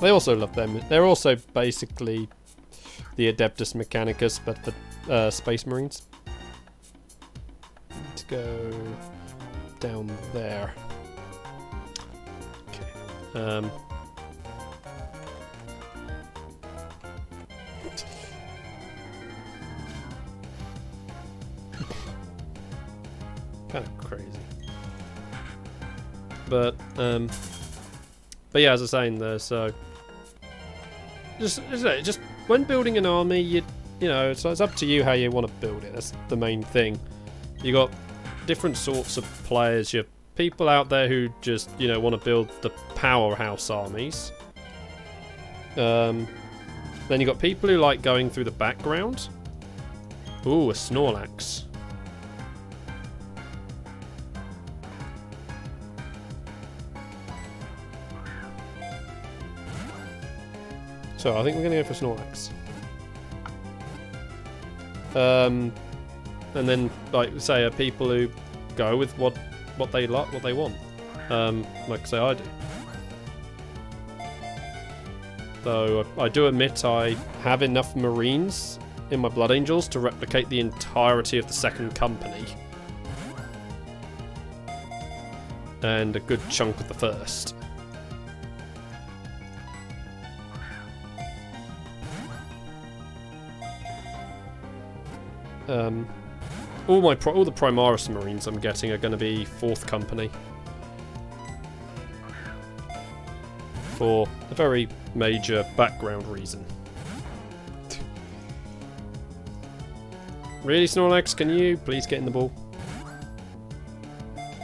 They also love them. They're also basically the Adeptus Mechanicus, but for Space Marines. Let's go down there. Okay. Kind of crazy. But yeah, as I was saying there, so just when building an army, you know, so it's up to you how you want to build it. That's the main thing. You got different sorts of players. You have people out there who just, you know, want to build the powerhouse armies. Then you got people who like going through the background. Ooh, a Snorlax. So I think we're going to go for Snorlax. And then, like say, people who go with what they like, what they want. Like say I do. Though I do admit I have enough Marines in my Blood Angels to replicate the entirety of the second company. And a good chunk of the first. All the Primaris Marines I'm getting are going to be 4th Company. For a very major background reason. Really, Snorlax? Can you please get in the ball?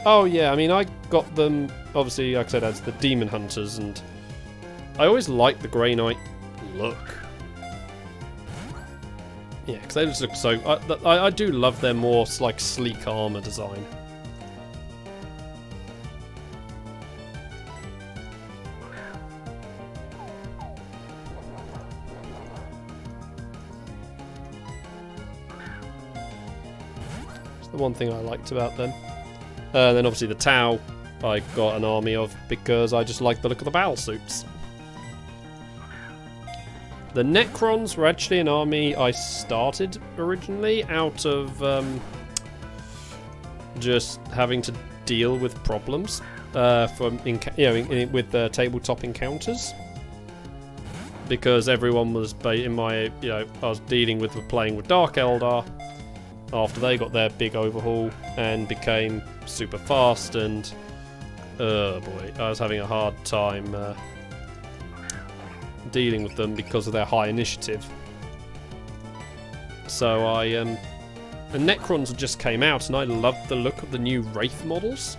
Oh yeah, I mean I got them, obviously, like I said, as the Demon Hunters, and I always liked the Grey Knight look. Yeah, because they just look so... I do love their more, like, sleek armour design. It's the one thing I liked about them. Then obviously the Tau, I got an army of because I just like the look of the battle suits. The Necrons were actually an army I started originally out of just having to deal with problems with tabletop encounters, because everyone was I was dealing with playing with Dark Eldar after they got their big overhaul and became super fast, and oh boy, I was having a hard time dealing with them because of their high initiative. So the Necrons just came out, and I loved the look of the new Wraith models.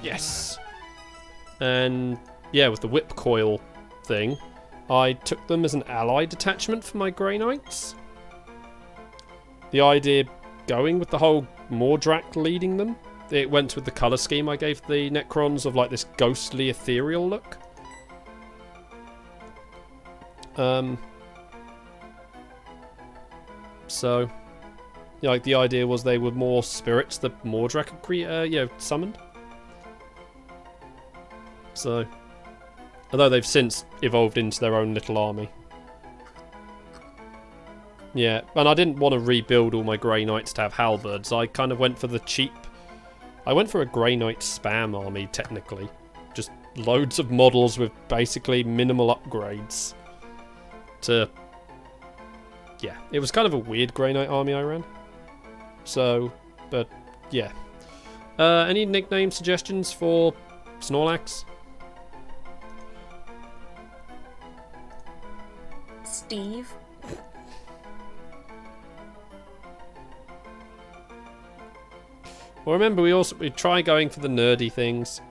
Yes. And yeah, with the whip coil thing, I took them as an ally detachment for my Grey Knights. The idea going with the whole Mordrak leading them, it went with the colour scheme I gave the Necrons of like this ghostly ethereal look. So, yeah, like the idea was they were more spirits that Mordrak summoned. So, although they've since evolved into their own little army. Yeah, and I didn't want to rebuild all my Grey Knights to have halberds. I kind of went for the cheap... I went for a Grey Knight spam army, technically. Just loads of models with basically minimal upgrades. Yeah, it was kind of a weird Grey Knight army I ran. So, but, yeah. Any nickname suggestions for Snorlax? Steve. Well, remember, we try going for the nerdy things.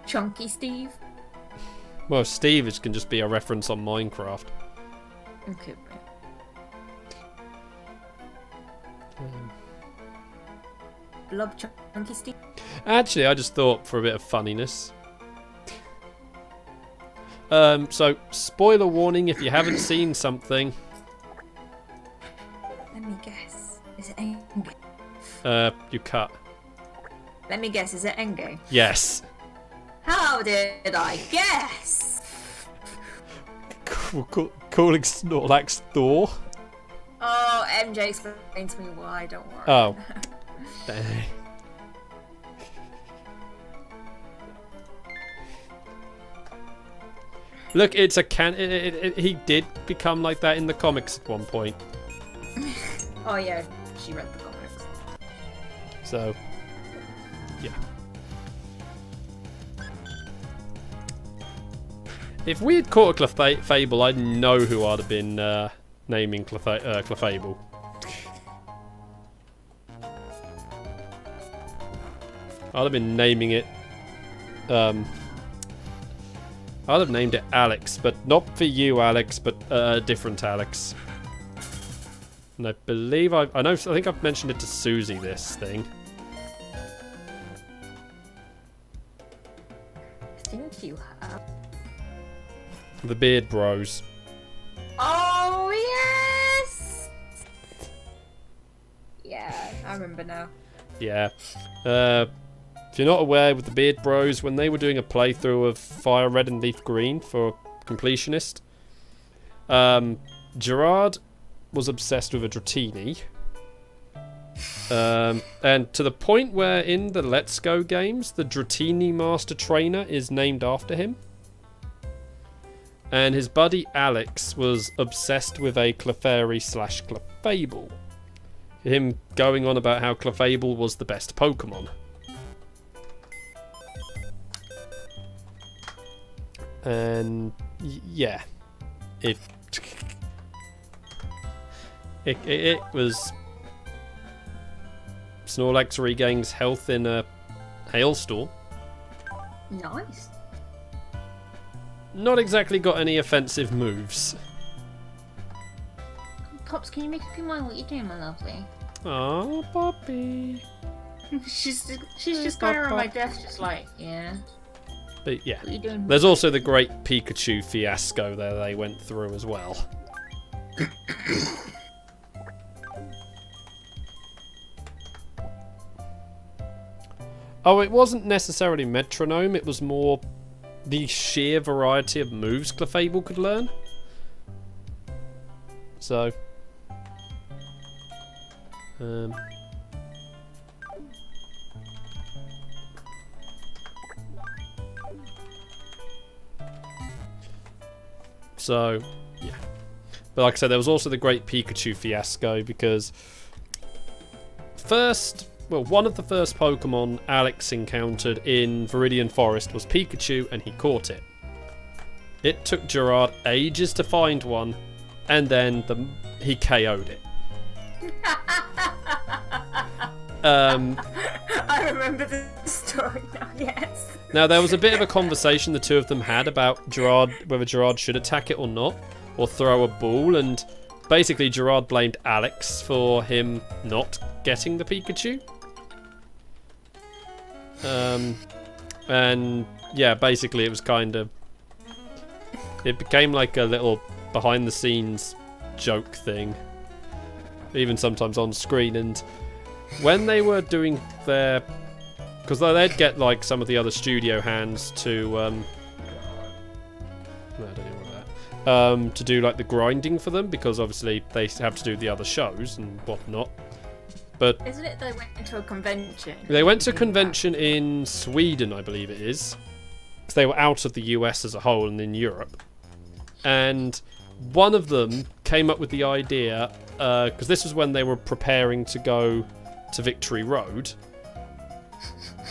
Chunky Steve. Well, Steve can just be a reference on Minecraft. Okay. Blob Chunky Steve. Actually, I just thought for a bit of funniness. So, spoiler warning if you haven't seen something. Let me guess. Is it Enge? You cut. Let me guess. Is it Enge? Yes. How did I guess? Calling Snorlax Thor. Oh, MJ explained to me why. Don't worry. Oh. Look, it's a he did become like that in the comics at one point. Oh yeah, she read the comics. So, yeah. If we had caught a Clefable, I'd know who I'd have been naming Clefable. I'd have been naming it. I'd have named it Alex, but not for you, Alex, but a different Alex. And I believe I think I've mentioned it to Susie. This thing. I think you have. The Beard Bros. Oh yes. Yeah, I remember now. Yeah. If you're not aware, with the Beard Bros, when they were doing a playthrough of Fire Red and Leaf Green for Completionist, Gerard was obsessed with a Dratini. And to the point where in the Let's Go games, the Dratini Master Trainer is named after him. And his buddy Alex was obsessed with a Clefairy/Clefable. Him going on about how Clefable was the best Pokemon. And yeah, it was Snorlax regains health in a hailstorm. Nice. Not exactly got any offensive moves. Pops, can you make up your mind what you're doing, my lovely? Oh, Poppy. she's just going around my desk, just like, yeah. But yeah, What are you doing? there's also the great Pikachu fiasco there they went through as well. Oh, it wasn't necessarily metronome, it was more the sheer variety of moves Clefable could learn. So, yeah. But like I said, there was also the great Pikachu fiasco because one of the first Pokemon Alex encountered in Viridian Forest was Pikachu, and he caught it. It took Gerard ages to find one, and then he KO'd it. I remember the story now, yes. Now, there was a bit of a conversation the two of them had about whether Gerard should attack it or not, or throw a ball, and basically Gerard blamed Alex for him not getting the Pikachu. And yeah, basically it was it became like a little behind the scenes joke thing, even sometimes on screen. And when they were doing because they'd get like some of the other studio hands to no, I don't know what that to do like the grinding for them, because obviously they have to do the other shows and whatnot. But isn't it they went to a convention? They went to a convention in Sweden, I believe it is, because they were out of the US as a whole and in Europe. And one of them came up with the idea, because this was when they were preparing to go to Victory Road.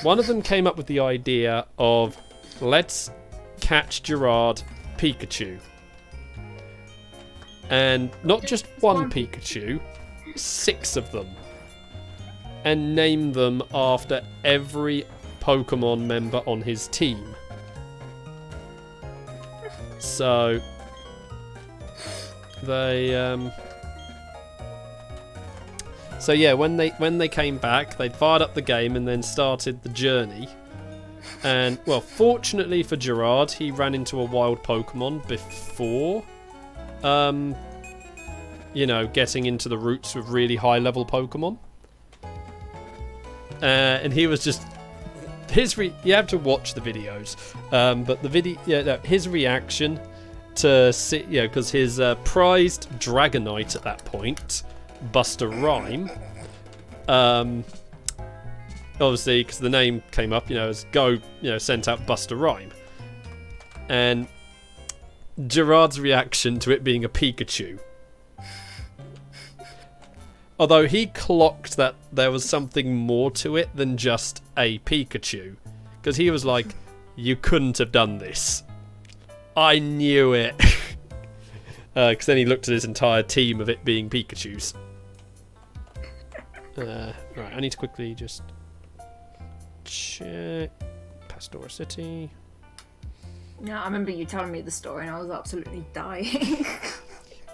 One of them came up with the idea of, let's catch Gerard Pikachu. And not just one Pikachu, 6 of them. And name them after every Pokemon member on his team. So they so yeah, when they came back, they fired up the game and then started the journey. And well, fortunately for Gerard, he ran into a wild Pokemon before you know, getting into the roots with really high level Pokemon. And he was just you have to watch the videos, but the his reaction to see, you know, because his prized Dragonite at that point, Buster Rhyme, obviously because the name came up, you know, as Go, you know, sent out Buster Rhyme, and Gerard's reaction to it being a Pikachu. Although he clocked that there was something more to it than just a Pikachu. Because he was like, you couldn't have done this. I knew it. Because then he looked at his entire team of it being Pikachus. Right, I need to quickly just check Pastora City. Yeah, I remember you telling me the story and I was absolutely dying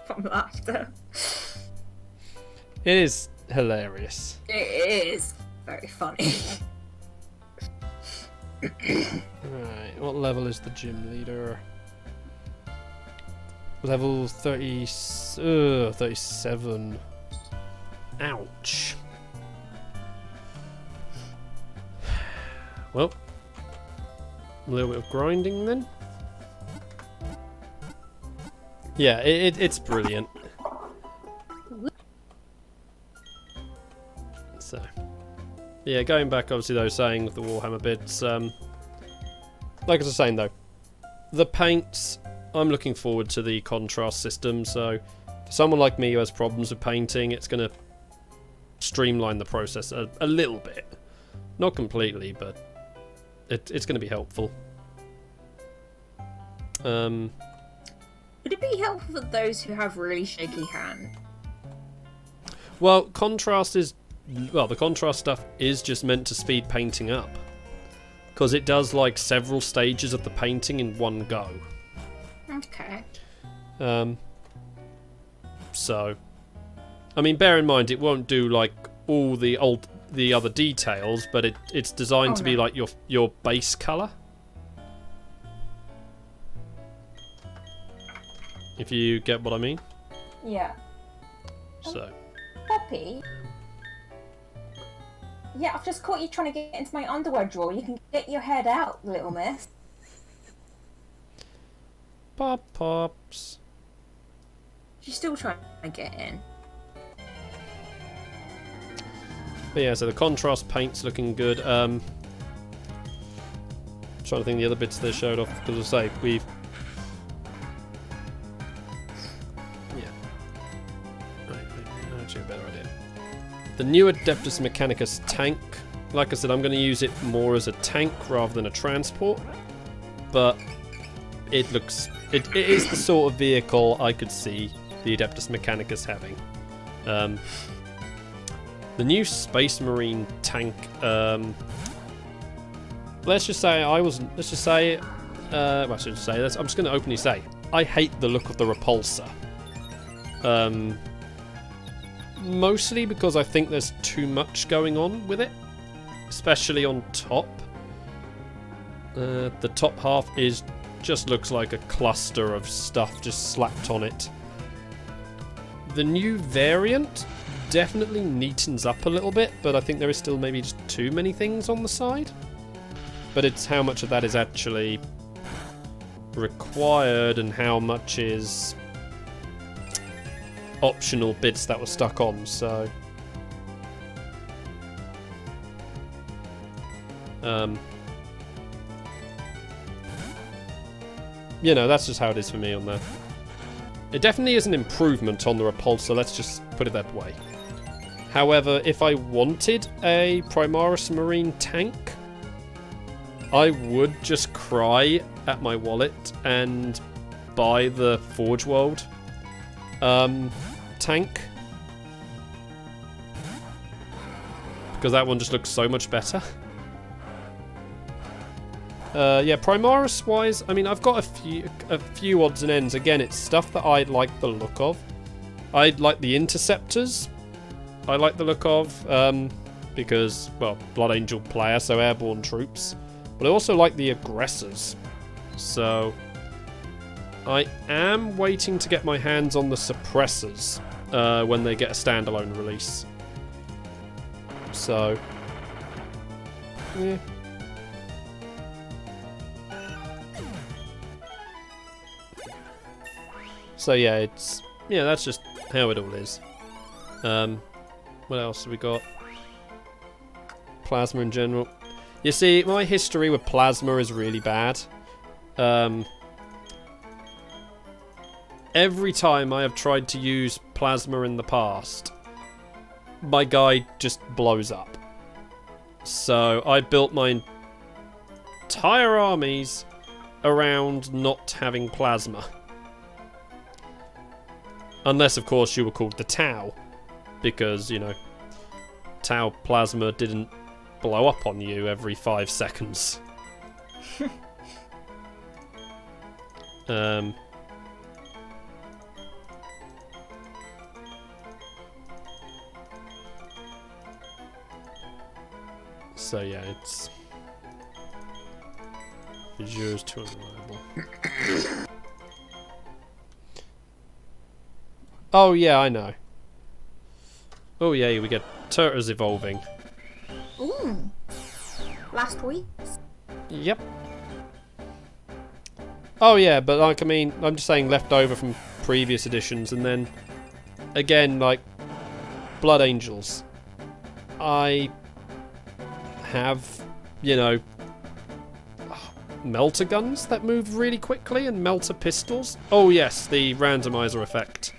from laughter. It is hilarious. It is very funny. Right, what level is the gym leader? Level 37. Ouch. Well, a little bit of grinding then. Yeah, it's brilliant. So, yeah, going back, obviously, though, saying with the Warhammer bits, like I was saying, though, the paints, I'm looking forward to the contrast system, so for someone like me who has problems with painting, it's going to streamline the process a little bit. Not completely, but it's going to be helpful. Would it be helpful for those who have really shaky hands? Well, contrast is... Well, the contrast stuff is just meant to speed painting up. Because it does, like, several stages of the painting in one go. Okay. So... I mean, bear in mind, it won't do, like, all the other details, but it's designed to be, like, your base colour. If you get what I mean. Yeah. So... Poppy? Yeah, I've just caught you trying to get into my underwear drawer. You can get your head out, little miss. Pops. She's still trying to get in. But yeah, so the contrast paint's looking good. Trying to think the other bits they showed off, because as I say, we've... Yeah. Right, actually a better idea. The new Adeptus Mechanicus tank, like I said, I'm going to use it more as a tank rather than a transport, but it looks... It is the sort of vehicle I could see the Adeptus Mechanicus having. The new Space Marine tank, let's just say I'm just going to openly say, I hate the look of the repulsor. Mostly because I think there's too much going on with it, especially on top. The top half just looks like a cluster of stuff just slapped on it. The new variant definitely neatens up a little bit, but I think there is still maybe just too many things on the side. But it's how much of that is actually required and how much is optional bits that were stuck on, so... you know, that's just how it is for me on there. It definitely is an improvement on the repulsor, let's just put it that way. However, if I wanted a Primaris Marine tank, I would just cry at my wallet and buy the Forge World. tank. Because that one just looks so much better. Yeah, Primaris-wise, I mean, I've got a few odds and ends. Again, it's stuff that I like the look of. I like the Interceptors. I like the look of, because, well, Blood Angel player, so airborne troops. But I also like the Aggressors. So, I am waiting to get my hands on the Suppressors when they get a standalone release. So, yeah. So yeah, that's just how it all is. What else have we got? Plasma in general. You see, my history with Plasma is really bad. Every time I have tried to use Plasma in the past, my guide just blows up. So I built my entire armies around not having Plasma. Unless, of course, you were called the Tau. Because, you know, Tau Plasma didn't blow up on you every 5 seconds. So, yeah, it's... Vizure's too unreliable. Oh, yeah, I know. Oh, yeah, we get Turtles evolving. Ooh. Last week? Yep. Oh, yeah, but, like, I mean, I'm just saying left over from previous editions, and then, again, like, Blood Angels. I have, you know, melter guns that move really quickly, and melter pistols. Oh, yes, the randomizer effect.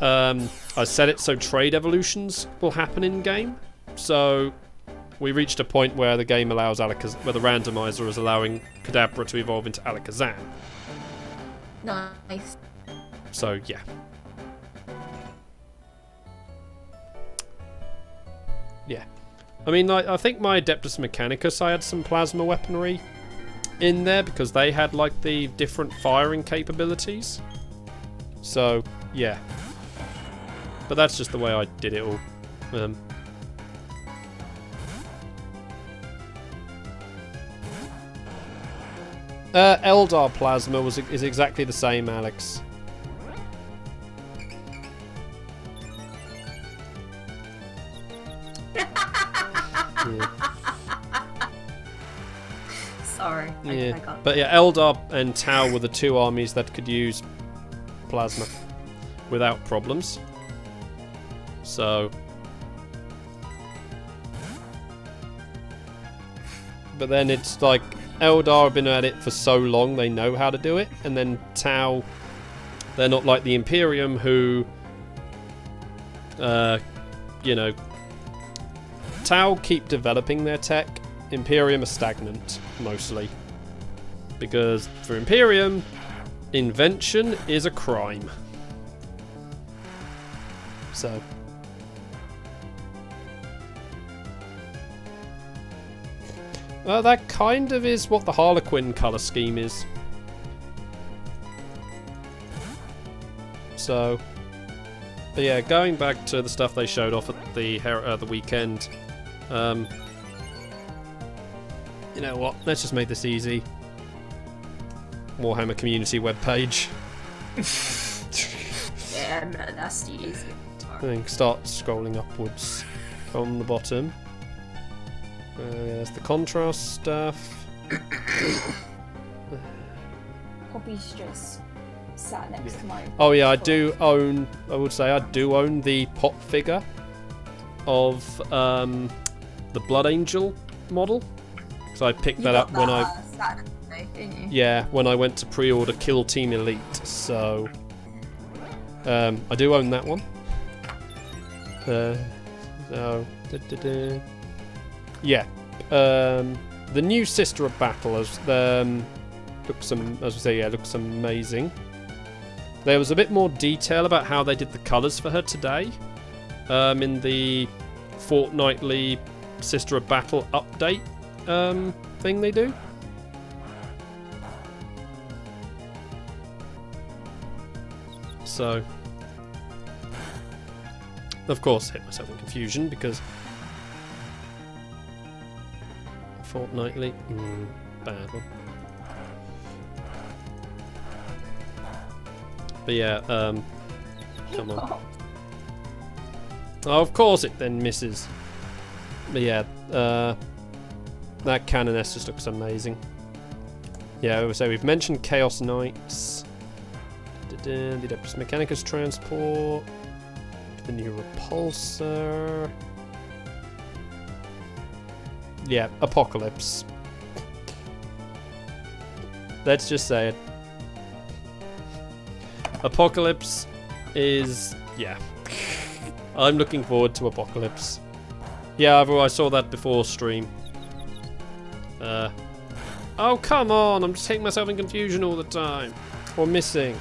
I set it so trade evolutions will happen in game. So we reached a point where the game allows where the randomizer is allowing Kadabra to evolve into Alakazam. Nice. So yeah. Yeah. I mean, I think my Adeptus Mechanicus, I had some plasma weaponry in there because they had like the different firing capabilities. So yeah. But that's just the way I did it all. Eldar Plasma is exactly the same, Alex. Yeah. Sorry. Yeah. I got But yeah, Eldar and Tau were the two armies that could use Plasma without problems. So, but then it's like Eldar have been at it for so long they know how to do it, and then Tau, they're not like the Imperium who, you know, Tau keep developing their tech. Imperium are stagnant mostly because for Imperium, invention is a crime. So. That kind of is what the Harlequin colour scheme is. So, but yeah, going back to the stuff they showed off at the weekend. You know what? Let's just make this easy. Warhammer community webpage. Yeah, that's the easy part. And start scrolling upwards from the bottom. There's the contrast stuff. Poppy's just sat next to my... Oh yeah, I would say I do own the pop figure of the Blood Angel model. So I picked that up when Saturday, didn't you? Yeah, when I went to pre-order Kill Team Elite. So I do own that one. Yeah. The new Sister of Battle looks amazing. there was a bit more detail about how they did the colours for her today. In the fortnightly Sister of Battle update thing they do. So, of course, hit myself in confusion because fortnightly, bad one. But yeah, come on. Oh, of course it then misses. But yeah, that Canoness just looks amazing. Yeah, so we've mentioned Chaos Knights. The Adeptus Mechanicus transport. The new repulsor. Yeah, Apocalypse. Let's just say it. Apocalypse is... yeah. I'm looking forward to Apocalypse. Yeah, I saw that before stream. Oh, come on! I'm just taking myself in confusion all the time. Or missing.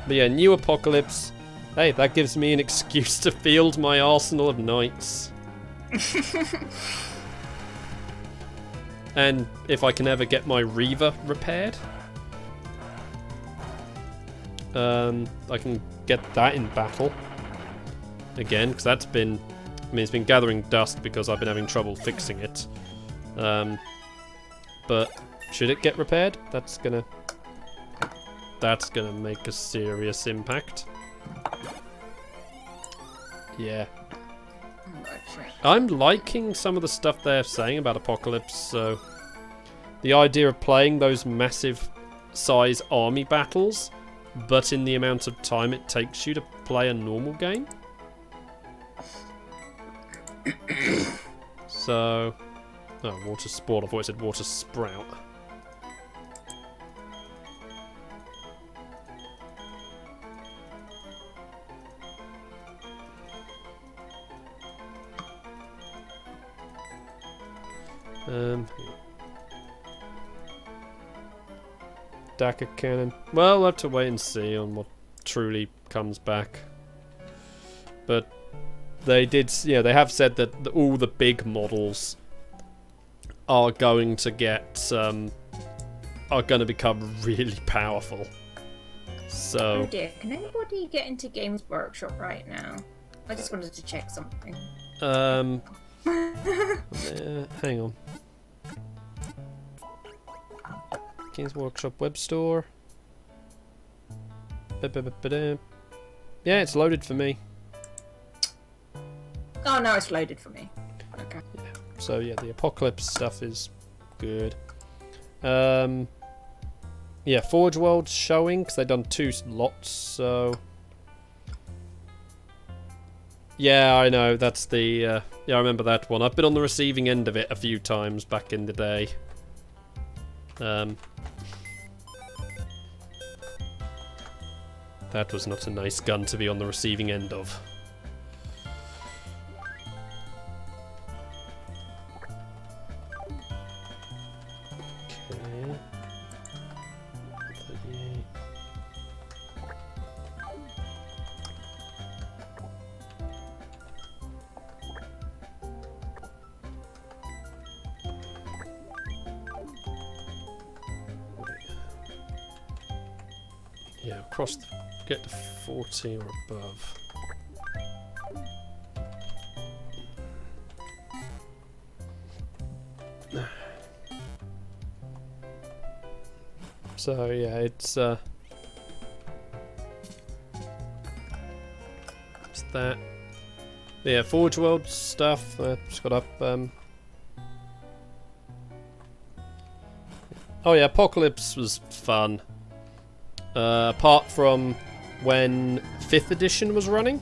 But yeah, new Apocalypse. Hey, that gives me an excuse to field my arsenal of knights. And if I can ever get my Reaver repaired, I can get that in battle again, because that's been, I mean, it's been gathering dust because I've been having trouble fixing it. But should it get repaired, that's gonna make a serious impact. Yeah. I'm liking some of the stuff they're saying about Apocalypse, so the idea of playing those massive size army battles, but in the amount of time it takes you to play a normal game. So, oh, water sport, I thought it said water sprout. Daka cannon. Well, we'll have to wait and see on what truly comes back. But they did, yeah, they have said that all the big models are going to get, are going to become really powerful. So. Oh dear, can anybody get into Games Workshop right now? I just wanted to check something. Hang on. Games Workshop web store. Yeah, it's loaded for me. Oh no, it's loaded for me. Okay. Yeah. So yeah, the Apocalypse stuff is good. Yeah, Forge World's showing because they've done 2 lots. So yeah, I know that's the. Yeah, I remember that one. I've been on the receiving end of it a few times back in the day. That was not a nice gun to be on the receiving end of. Okay. 38. Yeah, across the, get to 40 or above. So yeah, it's that. Yeah, Forge World stuff. Just got up. Oh yeah, Apocalypse was fun. Apart from when 5th edition was running,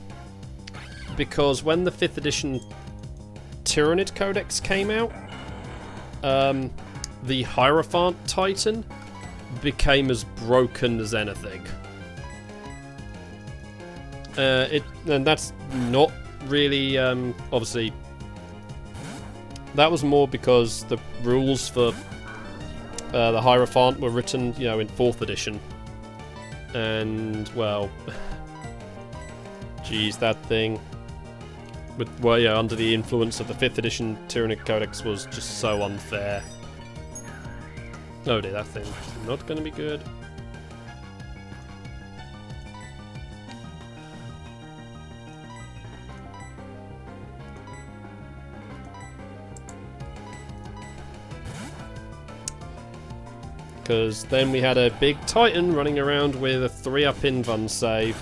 because when the 5th edition Tyranid Codex came out, the Hierophant Titan became as broken as anything. And that's not really, obviously, that was more because the rules for the Hierophant were written, you know, in 4th edition. And, well... geez, that thing... well, yeah, under the influence of the 5th edition Tyrannic Codex was just so unfair. Oh dear, that thing's not going to be good. Because then we had a big Titan running around with a 3-up invuln save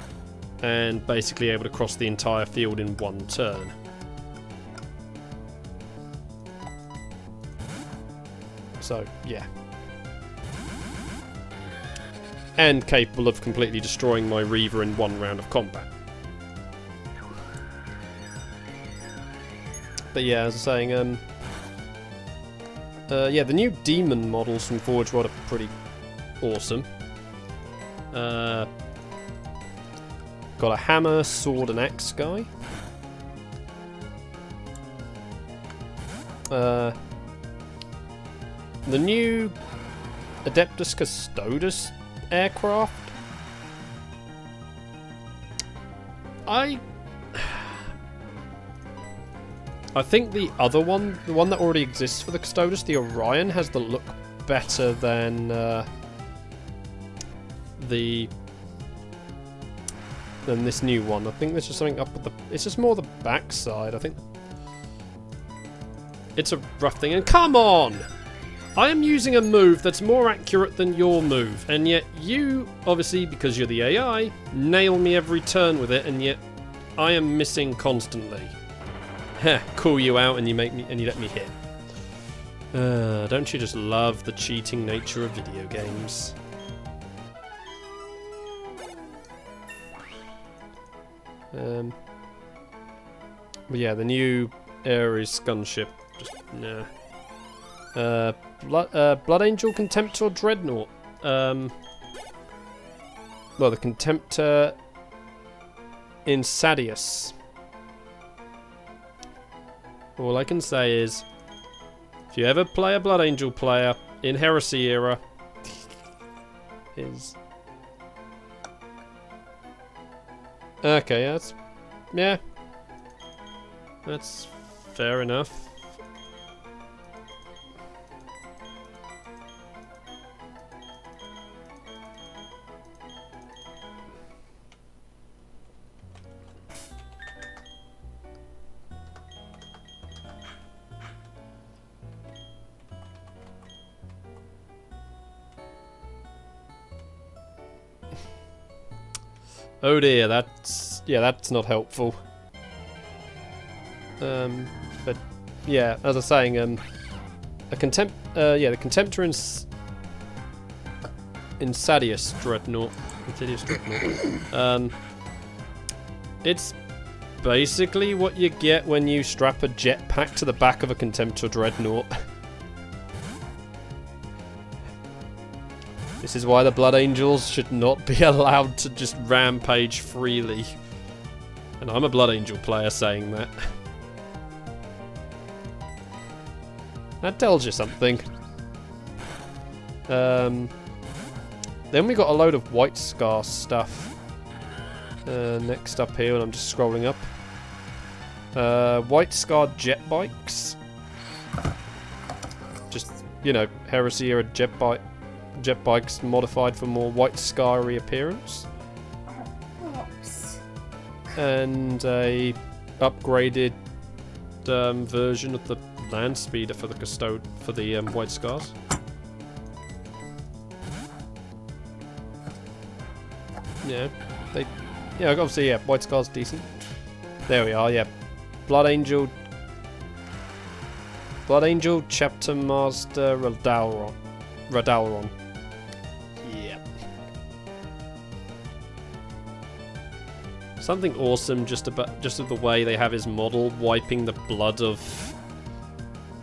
and basically able to cross the entire field in 1 turn. So, yeah. And capable of completely destroying my Reaver in 1 round of combat. But yeah, as I was saying, yeah, the new demon models from Forge World are pretty awesome. Got a hammer, sword, and axe guy. The new Adeptus Custodes aircraft. I think the other one, the one that already exists for the Custodes, the Orion, has the look better than this new one. I think there's just something up with the... it's just more the backside, I think. It's a rough thing, and come on! I am using a move that's more accurate than your move, and yet you, obviously, because you're the AI, nail me every turn with it, and yet I am missing constantly. Heh, call you out and you make me, and you let me hit. Don't you just love the cheating nature of video games? But yeah, the new Ares gunship, just nah. Blood Angel Contemptor Dreadnought. Well, the Contemptor Insadius. All I can say is, if you ever play a Blood Angel player in Heresy era, is okay. That's fair enough. Oh dear, that's not helpful. But yeah, as I was saying, the Contemptor Insadius Dreadnought. It's basically what you get when you strap a jetpack to the back of a Contemptor Dreadnought. This is why the Blood Angels should not be allowed to just rampage freely. And I'm a Blood Angel player saying that. That tells you something. Then we got a load of White Scar stuff. Next up here, and I'm just scrolling up. White Scar jet bikes. Just, you know, Heresy era jet bikes modified for more White Scar-y appearance. Oops. And a upgraded version of the land speeder for the White Scars. Yeah, obviously, yeah, White Scar's decent. There we are, yeah. Blood Angel Chapter Master Radalron. Yeah. Something awesome just of the way they have his model wiping the blood of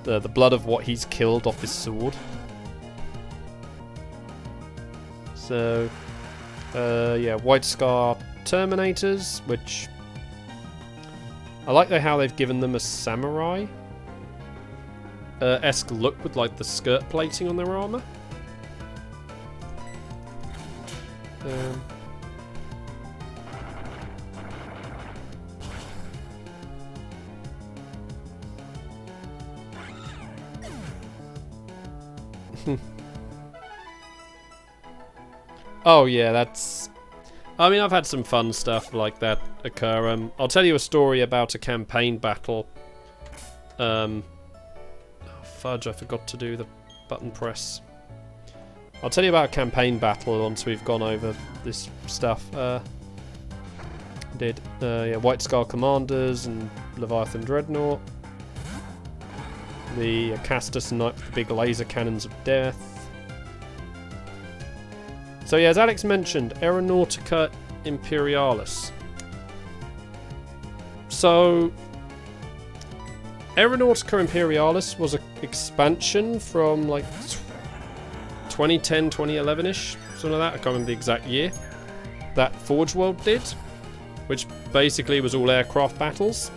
the blood of what he's killed off his sword. So yeah, White Scar Terminators, which I like how they've given them a samurai esque look with like the skirt plating on their armor. Oh yeah, that's... I mean, I've had some fun stuff like that occur. I'll tell you a story about a campaign battle. Oh, fudge, I forgot to do the button press. I'll tell you about a campaign battle once we've gone over this stuff. Yeah, White Scar Commanders and Leviathan Dreadnought. The Castus Knight with the big laser cannons of death. So yeah, as Alex mentioned, Aeronautica Imperialis. So, Aeronautica Imperialis was an expansion from like 2010, 2011-ish, something like that. I can't remember the exact year. That Forge World did, which basically was all aircraft battles.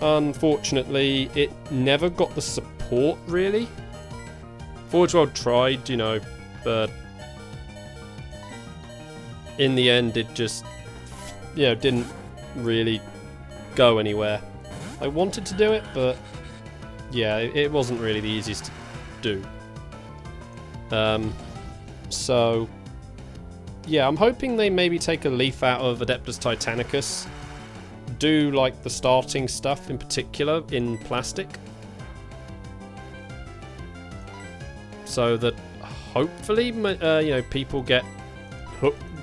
Unfortunately, it never got the support, really. Forge World tried, you know, but in the end, it just, you know, didn't really go anywhere. I wanted to do it, but yeah, it wasn't really the easiest to do. So yeah, I'm hoping they maybe take a leaf out of Adeptus Titanicus, do like the starting stuff in particular in plastic, so that hopefully you know, people get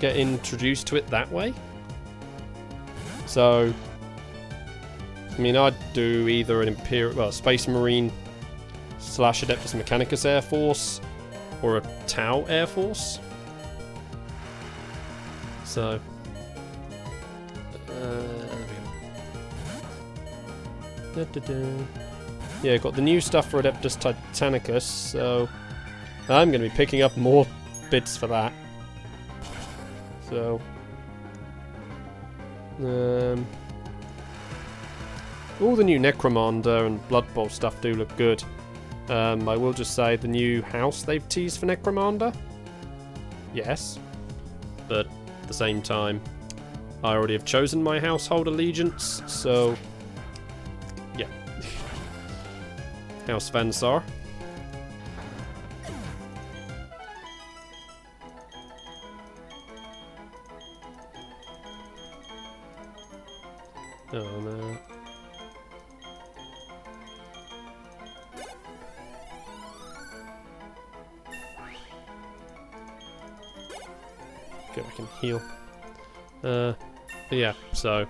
introduced to it that way. So I mean, I'd do either an Space Marine / Adeptus Mechanicus Air Force or a Tau Air Force. So yeah, got the new stuff for Adeptus Titanicus, so I'm going to be picking up more bits for that. So all the new Necromunda and Blood Bowl stuff do look good. I will just say the new house they've teased for Necromunda, yes, but at the same time, I already have chosen my household allegiance, so yeah. House Vansar. Oh no. Go back and heal. Yeah, so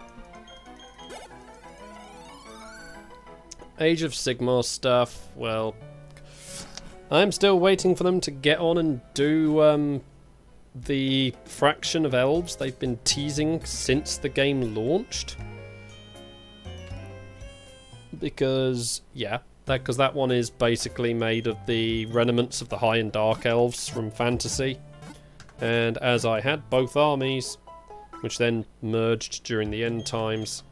Age of Sigmar stuff, well, I'm still waiting for them to get on and do the fraction of elves they've been teasing since the game launched. Because, yeah, that one is basically made of the remnants of the High and Dark Elves from Fantasy. And as I had both armies, which then merged during the end times,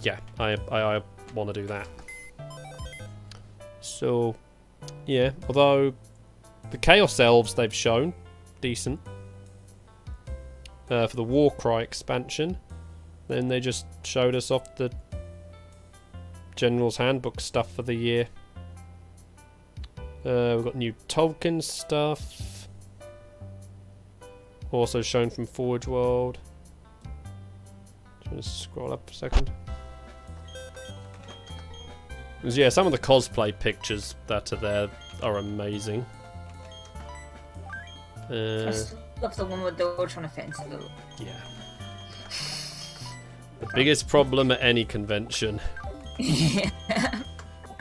yeah, I want to do that. So, yeah, although the Chaos Elves they've shown, decent. For the Warcry expansion, then they just showed us off the General's Handbook stuff for the year. We've got new Tolkien stuff. Also shown from Forge World. Just scroll up a second. Because, yeah, some of the cosplay pictures that are there are amazing. I just love the one where they're all trying to fit into the... Yeah. The biggest problem at any convention. Yeah.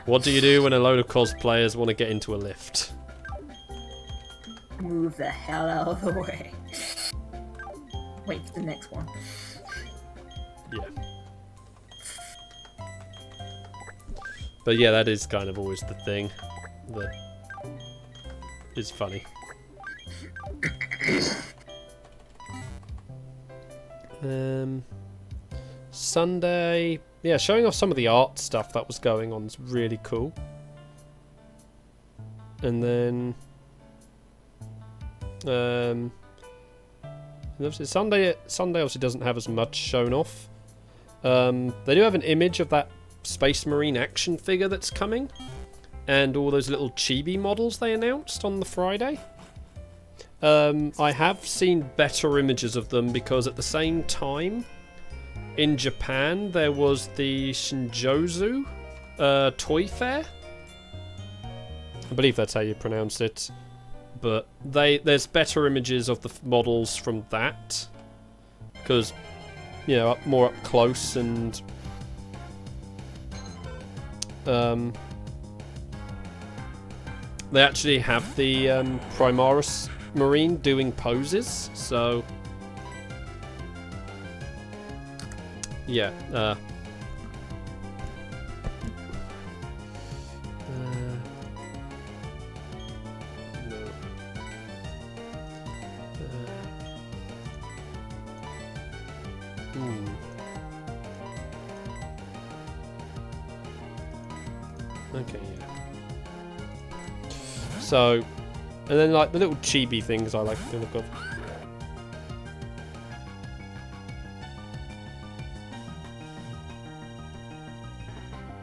What do you do when a load of cosplayers want to get into a lift? Move the hell out of the way. Wait for the next one. Yeah. But yeah, that is kind of always the thing that is funny. Sunday, yeah, showing off some of the art stuff that was going on is really cool. And then Sunday obviously doesn't have as much shown off. They do have an image of that Space Marine action figure that's coming, and all those little chibi models they announced on the Friday. I have seen better images of them because at the same time, in Japan, there was the Shinjuzu toy fair. I believe that's how you pronounce it. But there's better images of the models from that. Because, you know, more up close and... they actually have the Primaris Marine doing poses, so... Yeah, no. Okay, yeah. So, and then like the little chibi things I like to look of.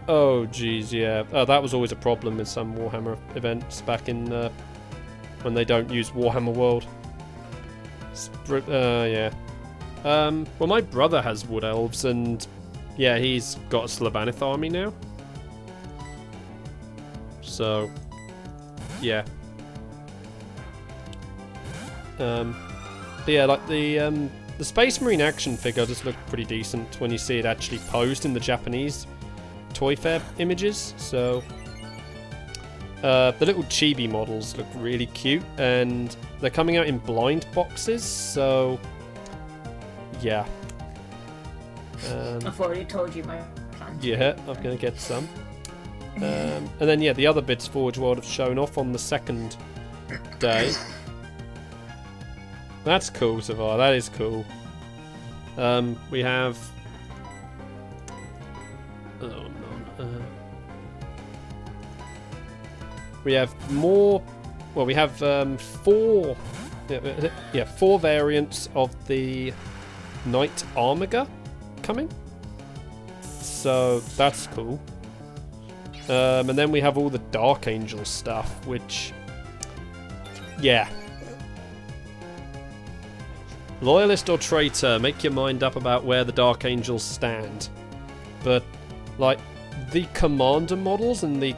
Oh, geez, yeah. That was always a problem with some Warhammer events back in when they don't use Warhammer World. Yeah. Well, my brother has Wood Elves, and yeah, he's got a Sylvaneth army now. So, yeah. But yeah, like the Space Marine action figure does look pretty decent when you see it actually posed in the Japanese Toy Fair images. So, the little chibi models look really cute, and they're coming out in blind boxes. So, yeah. I've already told you my plan. Yeah, I'm gonna get some. And then yeah, the other bits Forge World have shown off on the second day. That's cool, Savar. That is cool. We have. Oh no. We have more. Well, we have 4. Yeah, 4 variants of the Knight Armiger coming. So that's cool. And then we have all the Dark Angel stuff, which, yeah. Loyalist or traitor, make your mind up about where the Dark Angels stand. But, like, the Commander models and the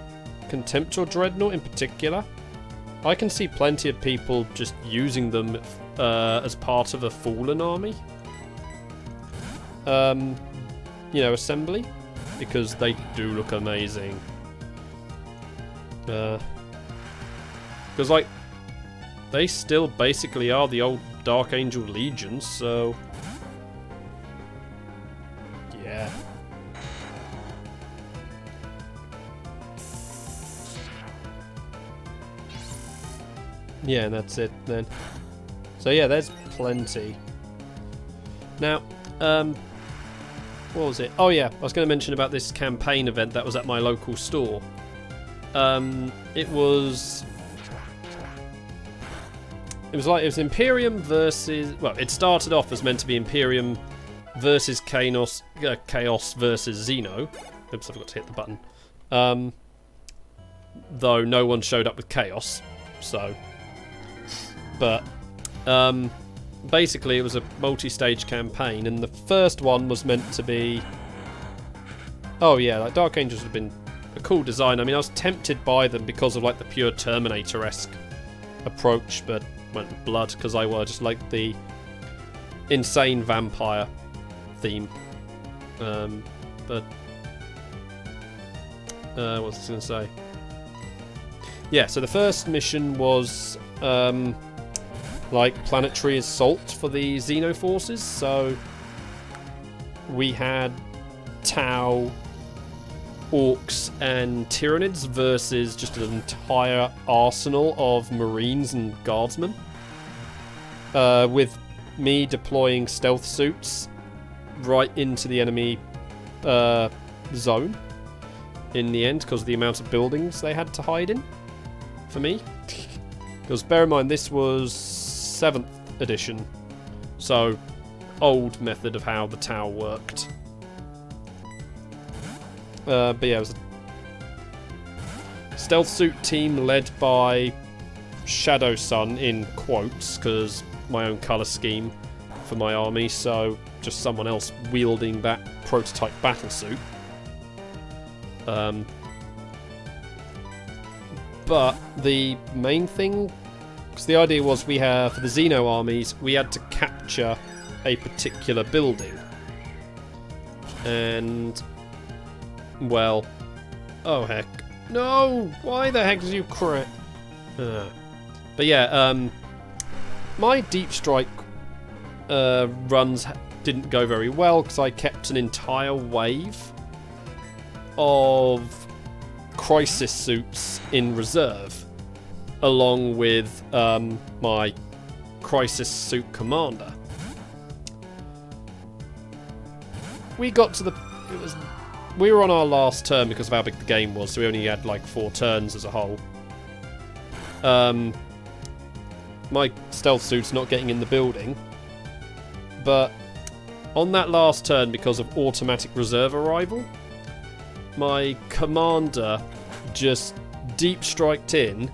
Contemptual Dreadnought in particular, I can see plenty of people just using them as part of a Fallen army. You know, assembly, because they do look amazing. Because, like, they still basically are the old Dark Angel Legions, so... Yeah. Yeah, and that's it, then. So, yeah, there's plenty. Now, what was it? Oh, yeah, I was going to mention about this campaign event that was at my local store. It was Imperium versus... Well, it started off as meant to be Imperium versus Chaos versus Xeno. Oops, I forgot to hit the button. Though no one showed up with Chaos, so... But, basically it was a multi-stage campaign, and the first one was meant to be... Oh yeah, like Dark Angels would have been a cool design. I mean, I was tempted by them because of like the pure Terminator-esque approach, but went with blood because I just like the insane vampire theme. But what was I going to say? Yeah, so the first mission was like planetary assault for the Xeno forces. So we had Tau, Orcs and Tyranids versus just an entire arsenal of Marines and Guardsmen. With me deploying stealth suits right into the enemy zone in the end because of the amount of buildings they had to hide in for me. Because bear in mind, this was 7th edition. So, old method of how the tower worked. But yeah, it was a stealth suit team led by Shadow Sun in quotes, because my own colour scheme for my army, so just someone else wielding that prototype battlesuit. But the main thing, because the idea was for the Xeno armies, we had to capture a particular building. And, well, oh heck. No! Why the heck did you crack? But yeah, my Deep Strike runs didn't go very well because I kept an entire wave of crisis suits in reserve, along with my crisis suit commander. We got to we were on our last turn because of how big the game was, so we only had like 4 turns as a whole. My stealth suit's not getting in the building, but on that last turn, because of automatic reserve arrival, my commander just deep striked in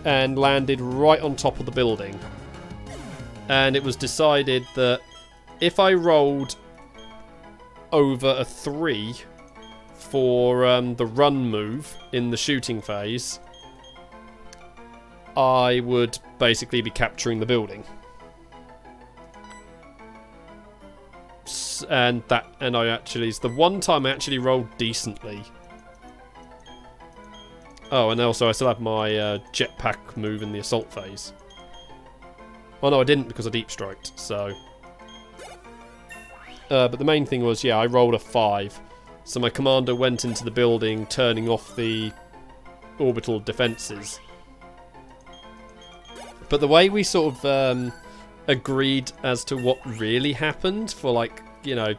and landed right on top of the building. And it was decided that if I rolled over a 3 for the run move in the shooting phase, I would basically be capturing the building. And it's the one time I actually rolled decently. Oh, and also I still have my jetpack move in the assault phase. Oh no, I didn't because I deep striked, so. But the main thing was, yeah, I rolled a 5. So my commander went into the building, turning off the orbital defences. But the way we sort of agreed as to what really happened for, like, you know,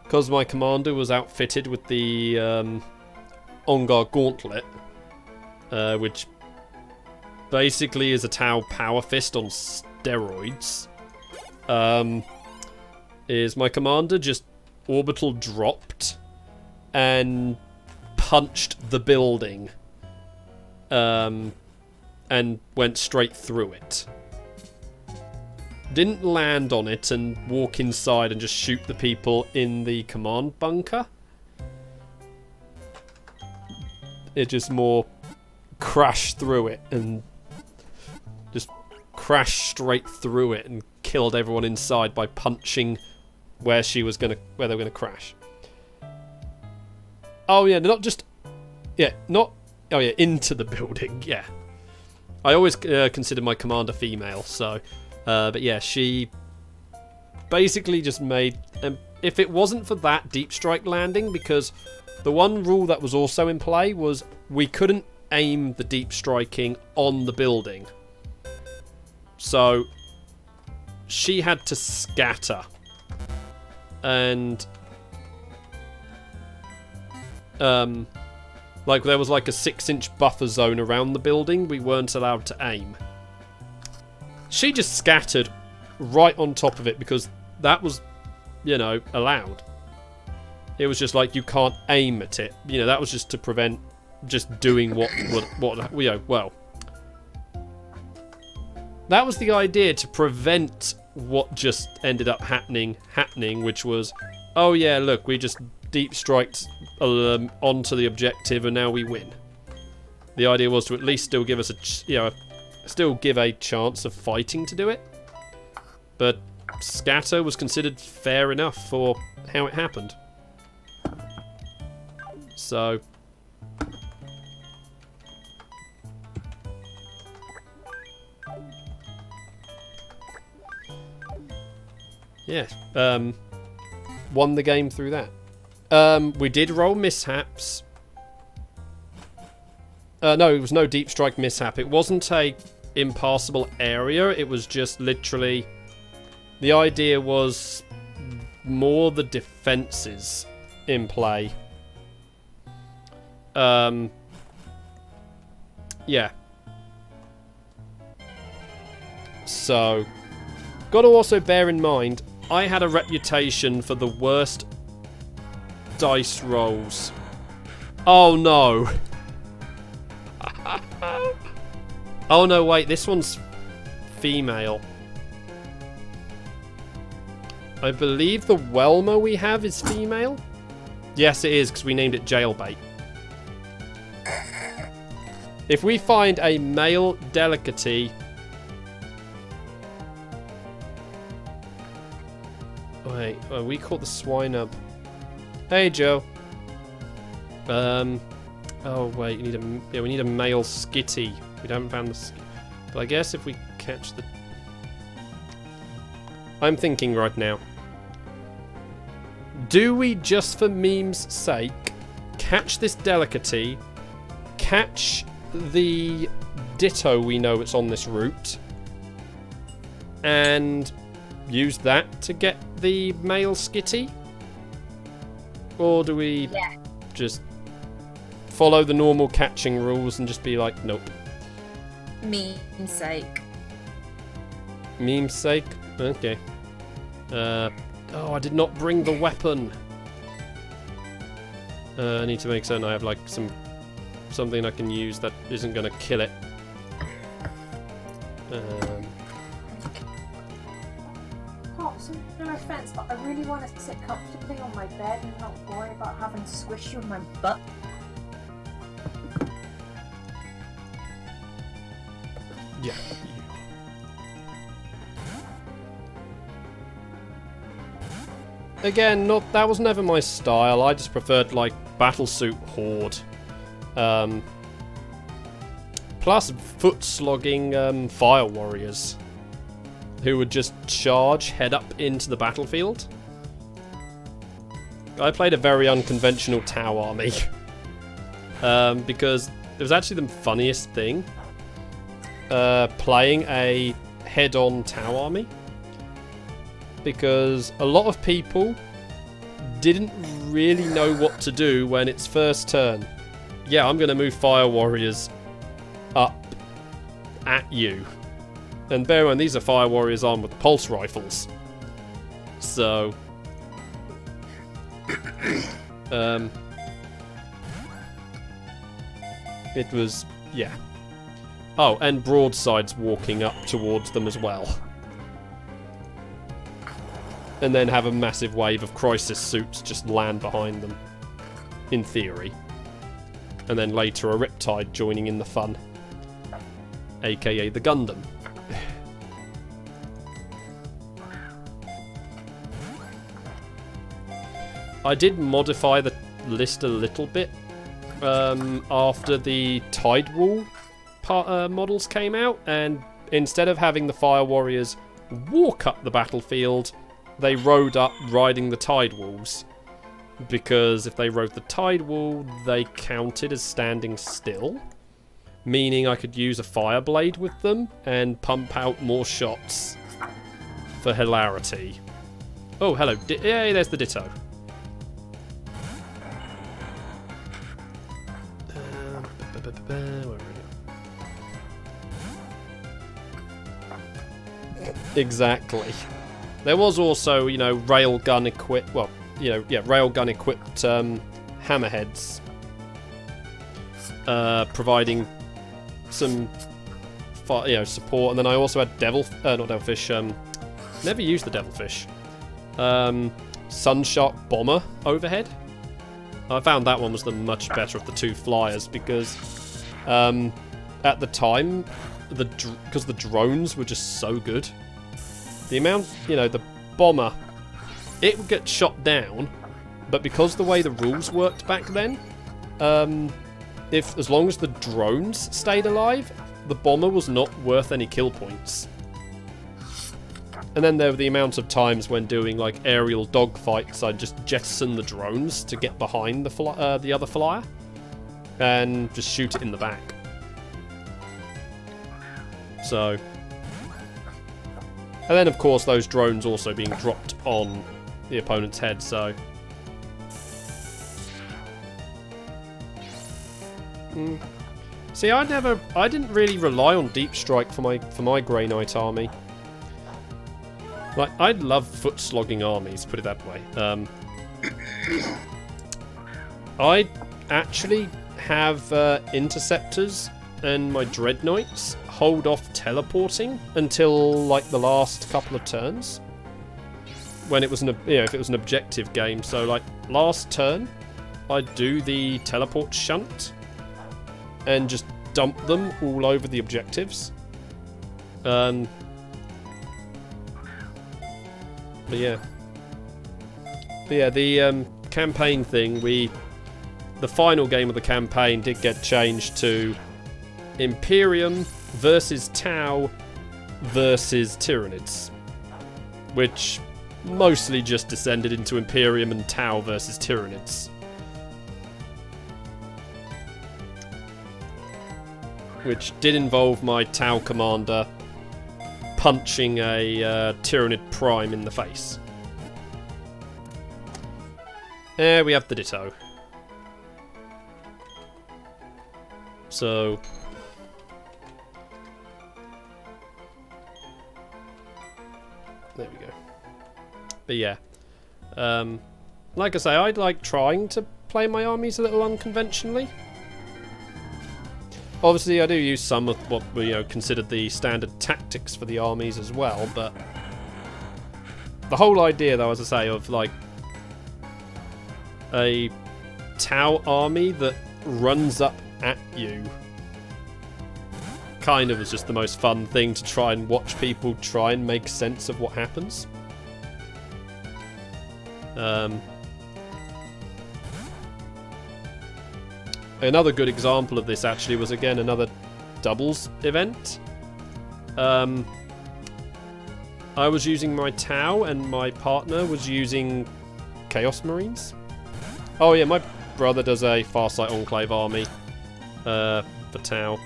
because my commander was outfitted with the Ongar Gauntlet, which basically is a Tau Power Fist on steroids, is my commander just orbital dropped and punched the building and went straight through it. Didn't land on it and walk inside and just shoot the people in the command bunker. It just more crashed through it and just crashed straight through it and killed everyone inside by punching where they were gonna crash. Oh yeah, into the building. Yeah, I always consider my commander female, so. But yeah, she basically just made... if it wasn't for that deep strike landing, because the one rule that was also in play was we couldn't aim the deep striking on the building. So she had to scatter. And like there was like a 6-inch buffer zone around the building we weren't allowed to aim. She just scattered right on top of it because that was, you know, allowed. It was just like you can't aim at it. You know, that was just to prevent just doing what you know, well. That was the idea, to prevent what just ended up happening, which was, oh yeah, look, we just deep striked onto the objective and now we win. The idea was to at least still give us still give a chance of fighting to do it, but scatter was considered fair enough for how it happened. So yeah, won the game through that. We did roll mishaps. No, it was no deep strike mishap. It wasn't a impassable area. It was just literally... The idea was more the defences in play. Yeah. So, Got to also bear in mind, I had a reputation for the worst dice rolls. Oh no. Oh no, wait, this one's female. I believe the Welma we have is female. Yes, it is, because we named it Jailbait. If we find a male delicacy... Wait, we caught the swine up. Hey, Joe. Oh, wait, we need a male skitty. We haven't found the... But I guess if we catch the... I'm thinking right now. Do we, just for meme's sake, catch this delicacy, catch the ditto we know it's on this route, and use that to get the male skitty? Or do we just follow the normal catching rules and just be like, nope? Meme's sake. Meme's sake? Okay. Oh, I did not bring the weapon. I need to make certain I have like something I can use that isn't going to kill it. Pops, no offense, but I really want to sit comfortably on my bed and not worry about having to squish you in my butt. Yeah. Again, that was never my style. I just preferred like Battlesuit Horde. Plus foot slogging fire warriors who would just charge head up into the battlefield. I played a very unconventional Tau army because it was actually the funniest thing playing a head-on Tau army. Because a lot of people didn't really know what to do when it's first turn. Yeah, I'm going to move fire warriors up at you. And bear in mind, these are fire warriors armed with pulse rifles. So... it was... yeah. Oh, and broadsides walking up towards them as well. And then have a massive wave of crisis suits just land behind them. In theory. And then later a Riptide joining in the fun. AKA the Gundam. I did modify the list a little bit after the Tide Wall models came out, and instead of having the Fire Warriors walk up the battlefield, they rode up riding the Tide Walls. Because if they rode the Tide Wall, they counted as standing still. Meaning I could use a Fire Blade with them and pump out more shots for hilarity. Oh, hello. Yay, there's the Ditto. Where are we? Exactly. There was also, you know, railgun equipped. Well, you know, yeah, railgun equipped hammerheads, providing some, you know, support. And then I also had not devilfish. Never used the devilfish. Sunshark bomber overhead. I found that one was the much better of the two flyers because, at the time, because the drones were just so good. The amount, you know, the bomber, it would get shot down, but because the way the rules worked back then, as long as the drones stayed alive, the bomber was not worth any kill points. And then there were the amount of times when doing like aerial dogfights, I'd just jettison the drones to get behind the other flyer and just shoot it in the back. So. And then, of course, those drones also being dropped on the opponent's head, so... See, I didn't really rely on Deep Strike for my Grey Knight army. Like, I love foot-slogging armies, put it that way. I actually have interceptors and my dreadnoughts hold off teleporting until like the last couple of turns. When it was if it was an objective game. So like last turn, I'd do the teleport shunt and just dump them all over the objectives. But yeah, the campaign thing, the final game of the campaign did get changed to Imperium versus Tau versus Tyranids, which mostly just descended into Imperium and Tau versus Tyranids. Which did involve my Tau commander punching a Tyranid Prime in the face. There we have the Ditto. So there we go. But yeah, like I say, I'd like trying to play my armies a little unconventionally. Obviously, I do use some of what we considered the standard tactics for the armies as well, but the whole idea, though, as I say, of like a Tau army that runs up at you kind of is just the most fun thing to try and watch people try and make sense of what happens. Another good example of this actually was again another doubles event. I was using my Tau and my partner was using Chaos Marines. Oh yeah, my brother does a Farsight Enclave army for Tau.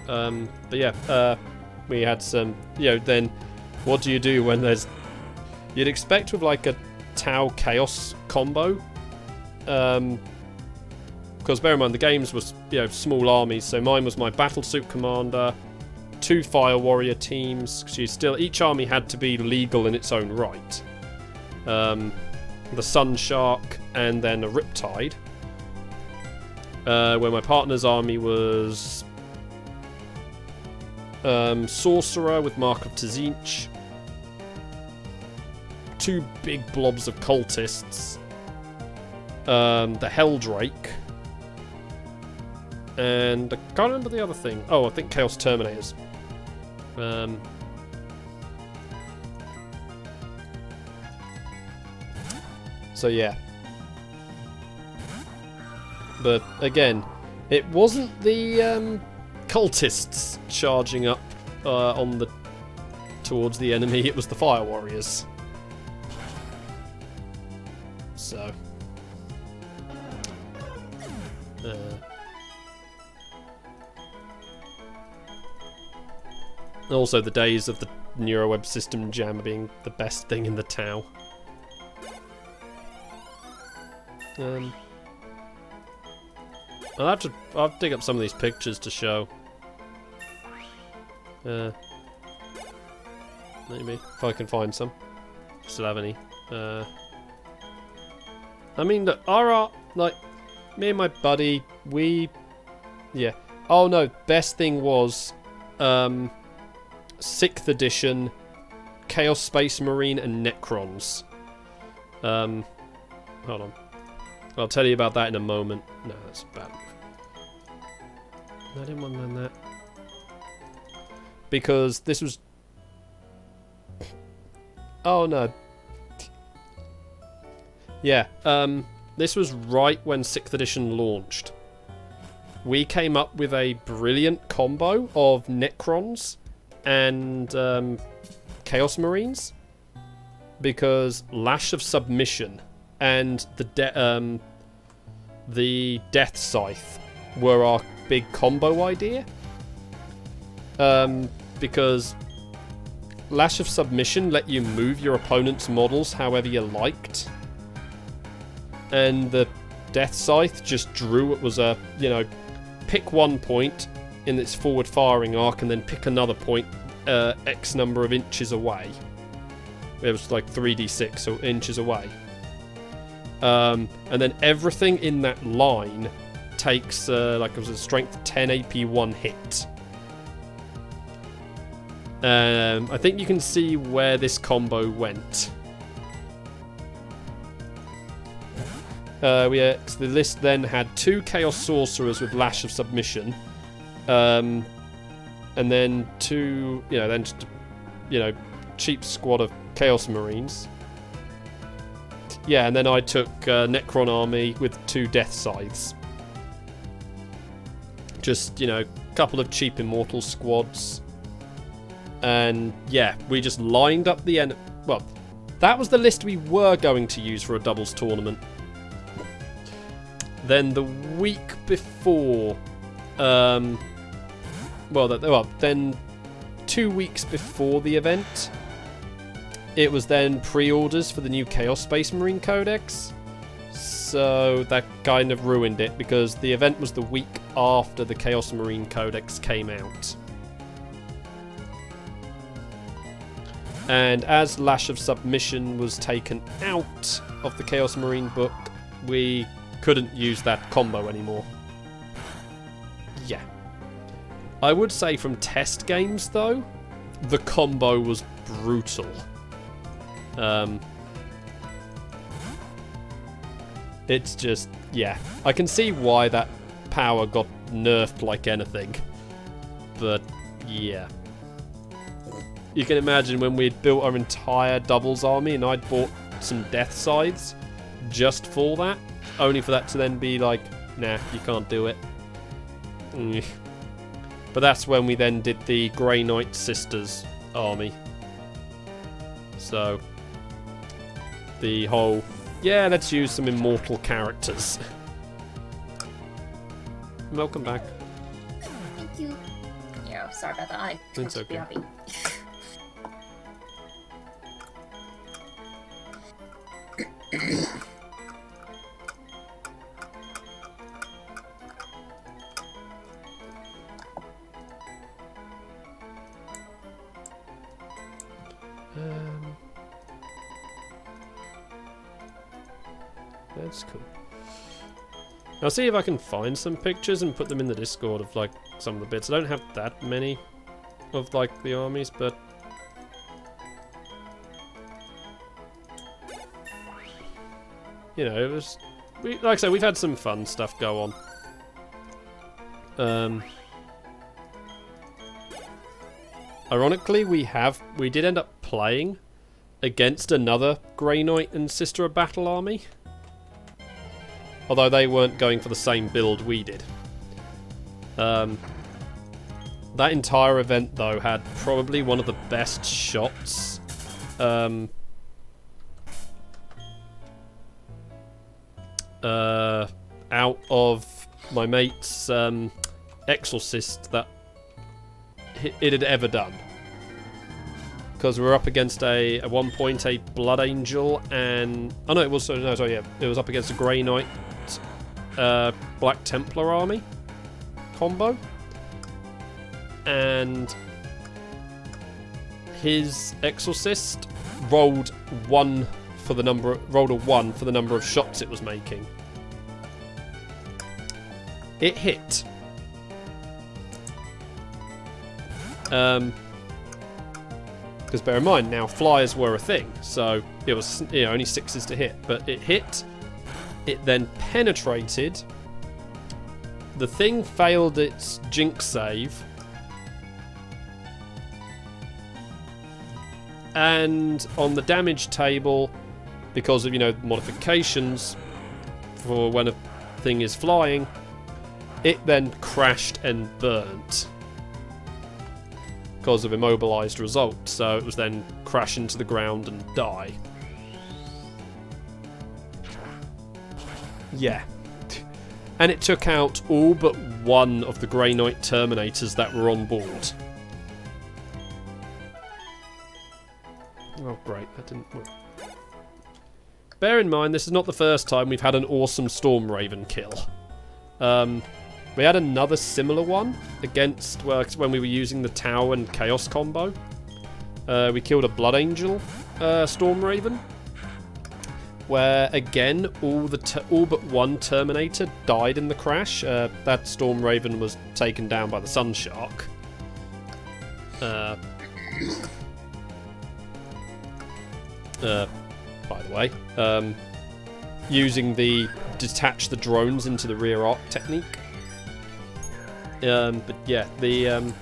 But yeah, we had some, then what do you do when there's, you'd expect with like a Tau Chaos combo, because bear in mind the games was small armies, so mine was my Battlesuit Commander, 2 Fire Warrior teams, because each army had to be legal in its own right. The Sun Shark and then a Riptide, where my partner's army was Sorcerer with Mark of Tzeentch, 2 big blobs of cultists, the Helldrake, and I can't remember the other thing. Oh, I think Chaos Terminators. So yeah. But again, it wasn't the cultists charging up towards the enemy, it was the Fire Warriors. So also the days of the Neuroweb system jammer being the best thing in the Tau. I'll dig up some of these pictures to show. Maybe if I can find some. Still have any? I mean, look, like me and my buddy, yeah. Oh no, best thing was 6th edition Chaos Space Marine and Necrons. Hold on. I'll tell you about that in a moment. No, that's bad. I didn't want that. Because this was... Oh no. Yeah, this was right when 6th edition launched. We came up with a brilliant combo of Necrons and Chaos Marines, because Lash of Submission and the Death Scythe were our big combo idea. Because Lash of Submission let you move your opponent's models however you liked, and the Death Scythe just drew it was a pick one point in its forward firing arc and then pick another point X number of inches away. It was like 3d6, so inches away. And then everything in that line takes, like it was a strength 10 AP 1 hit. I think you can see where this combo went. So the list then had 2 Chaos Sorcerers with Lash of Submission. And then 2, then just, cheap squad of Chaos Marines. Yeah, and then I took Necron Army with 2 Death Scythes. Just, a couple of cheap Immortal squads. And, yeah, we just lined up the end. Well, that was the list we were going to use for a doubles tournament. Then the week before... then 2 weeks before the event... It was then pre-orders for the new Chaos Space Marine Codex. So that kind of ruined it, because the event was the week after the Chaos Marine Codex came out. And as Lash of Submission was taken out of the Chaos Marine book, we couldn't use that combo anymore. Yeah. I would say from test games, though, the combo was brutal. It's just, yeah. I can see why that power got nerfed like anything. But, yeah. You can imagine when we'd built our entire doubles army and I'd bought some Death Scythes just for that. Only for that to then be like, nah, you can't do it. But that's when we then did the Grey Knight Sisters army. So... the whole, yeah, let's use some immortal characters. Welcome back. Thank you. Yeah, sorry about that. I It's okay. happy. That's cool. I'll see if I can find some pictures and put them in the Discord of like some of the bits. I don't have that many of like the armies, but it was like I said, we've had some fun stuff go on. Ironically, we did end up playing against another Grey Knight and Sister of Battle army. Although they weren't going for the same build we did. That entire event, though, had probably one of the best shots. Out of my mate's Exorcist that it had ever done. Because we were up against at one point a Blood Angel and... oh no, it was up against a Grey Knight Black Templar army combo, and his Exorcist rolled a 1 for the number of shots it was making. It hit. Because bear in mind, now flyers were a thing, so it was only 6s to hit, but it hit. It then penetrated. The thing failed its Jinx save. And on the damage table, because of, modifications for when a thing is flying, it then crashed and burnt. Because of immobilized result. So it was then crash into the ground and die. Yeah. And it took out all but one of the Grey Knight Terminators that were on board. Oh, great. That didn't work. Bear in mind, this is not the first time we've had an awesome Storm Raven kill. We had another similar one against, well, when we were using the Tau and Chaos combo. We killed a Blood Angel Storm Raven, where again all but one Terminator died in the crash. That Storm Raven was taken down by the Sun Shark. By the way, using the detach the drones into the rear arc technique. But yeah, the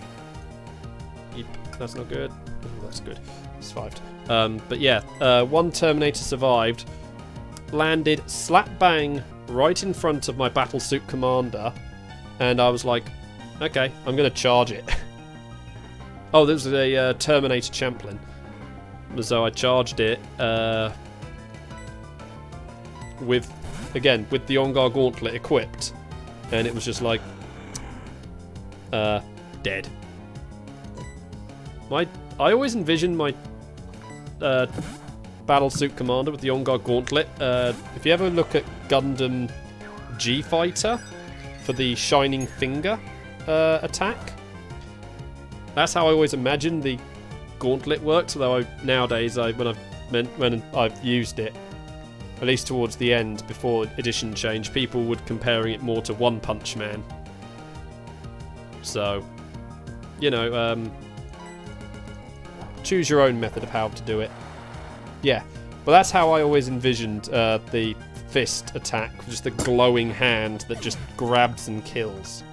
yep, that's not good. Oh, that's good. Survived. But yeah, one Terminator survived, landed slap bang right in front of my battlesuit commander, and I was like, okay, I'm gonna charge it. Oh, there was a Terminator Champlain, so I charged it with the On-Guard Gauntlet equipped, and it was just like dead. I always envisioned my battlesuit commander with the On-Guard Gauntlet. If you ever look at Gundam G-Fighter for the Shining Finger attack, that's how I always imagined the gauntlet works. Although nowadays, when I've used it, at least towards the end before edition change, people would comparing it more to One Punch Man. So, you know, choose your own method of how to do it. Yeah, but that's how I always envisioned the fist attack, just the glowing hand that just grabs and kills.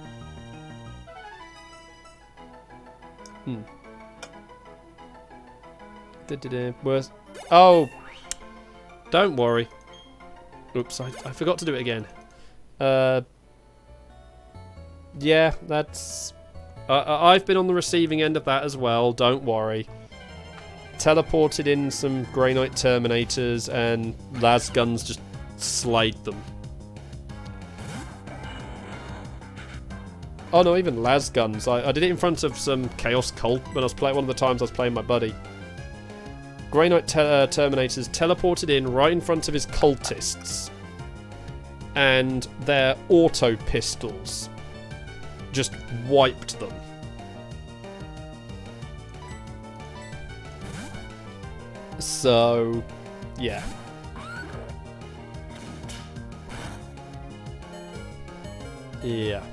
Worse. Oh, don't worry. Oops, I forgot to do it again. Yeah, that's... I've been on the receiving end of that as well, don't worry. Teleported in some Grey Knight Terminators and Lasguns just slayed them. Oh no, even Lasguns. I did it in front of some Chaos Cult when I was playing, one of the times I was playing my buddy. Grey Knight Terminators teleported in right in front of his cultists, and their auto pistols just wiped them. So, yeah. Yeah.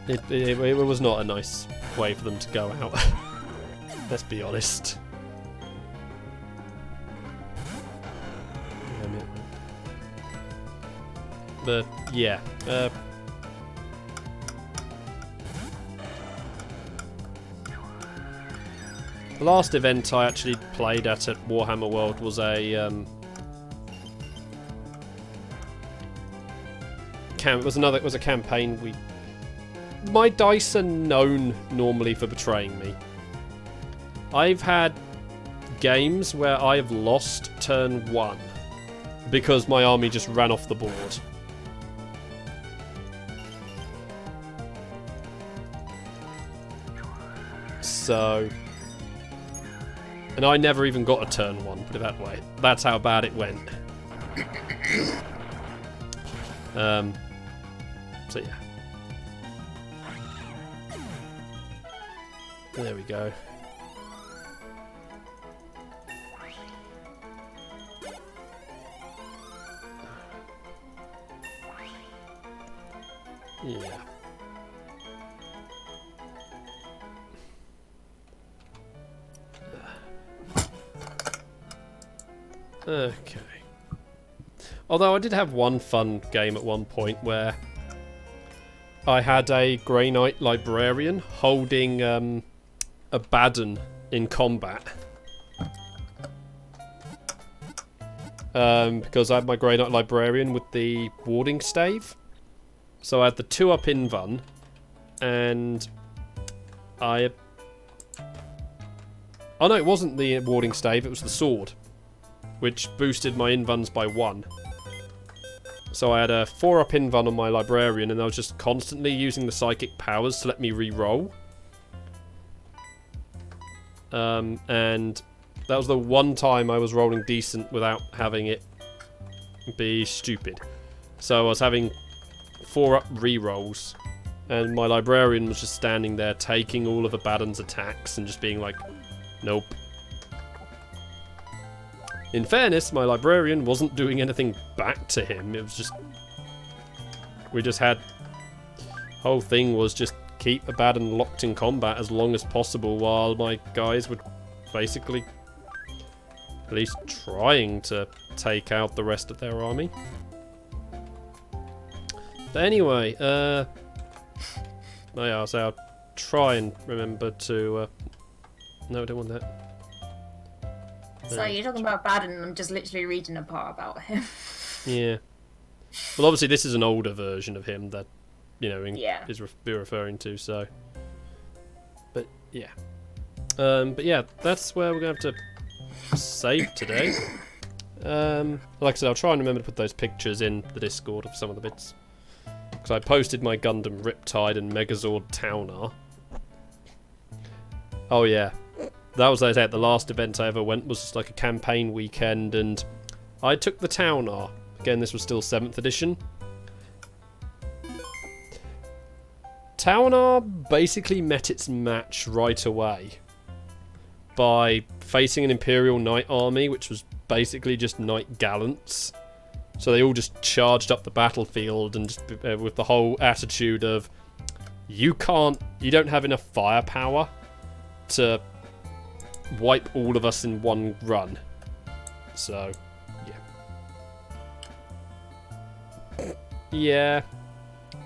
It was not a nice way for them to go out. Let's be honest. But yeah, the last event I actually played at Warhammer World was a it was a campaign. My dice are known normally for betraying me. I've had games where I've lost turn 1 because my army just ran off the board. So, and I never even got a turn 1, put it that way. That's how bad it went. So yeah. There we go. Yeah. Okay. Although I did have one fun game at one point where I had a Grey Knight Librarian holding a Baden in combat. Because I had my Grey Knight Librarian with the warding stave. So I had the 2-up invuln, and I... Oh no, it wasn't the warding stave, it was the sword, which boosted my invulns by 1. So I had a 4-up invuln on my Librarian, and I was just constantly using the psychic powers to let me re-roll. And that was the one time I was rolling decent without having it be stupid. So I was having 4 up rerolls, and my librarian was just standing there taking all of Abaddon's attacks and just being like, nope. In fairness, my librarian wasn't doing anything back to him. It was just... we just had... whole thing was just keep Abaddon locked in combat as long as possible while my guys would basically at least trying to take out the rest of their army. But anyway, oh yeah, so I'll try and remember to... no, I don't want that. So you're talking about Baden, and I'm just literally reading a part about him. Yeah. Well, obviously this is an older version of him that, you know, is referring to, so... but, yeah. But yeah, that's where we're going to have to save today. Like I said, I'll try and remember to put those pictures in the Discord of some of the bits. Because I posted my Gundam Riptide and Megazord Towner. Oh yeah. That was at the last event I ever went was just like a campaign weekend, and I took the Towner. Again, this was still 7th edition. Towner basically met its match right away by facing an Imperial Knight army, which was basically just Knight Gallants. So they all just charged up the battlefield and just, with the whole attitude of, you don't have enough firepower to wipe all of us in one run. So, yeah. Yeah.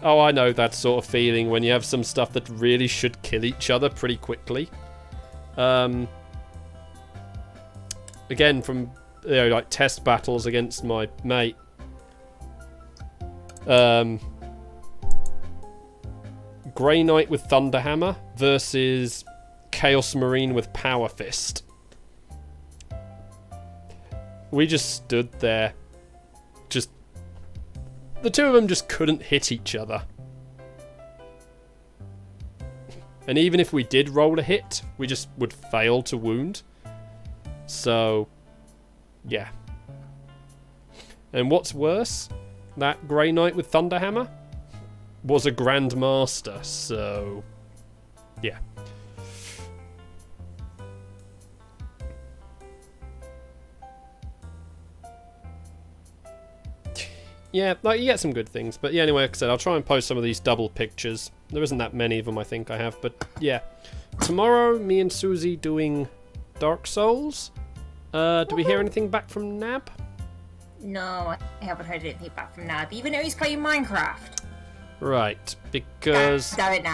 Oh, I know that sort of feeling when you have some stuff that really should kill each other pretty quickly. Again, from, you know, like test battles against my mate. Grey Knight with Thunderhammer versus Chaos Marine with Power Fist. We just stood there. Just... the two of them just couldn't hit each other. And even if we did roll a hit, we just would fail to wound. So, yeah. And what's worse, that Grey Knight with Thunderhammer was a Grandmaster, so... yeah. Yeah, like, you get some good things. But yeah, anyway, like I said, I'll try and post some of these double pictures. There isn't that many of them, I think I have. But yeah, tomorrow, me and Susie doing Dark Souls. Do we hear anything back from Nab? No, I haven't heard anything back from Nab, even though he's playing Minecraft. Right, because Damn it now.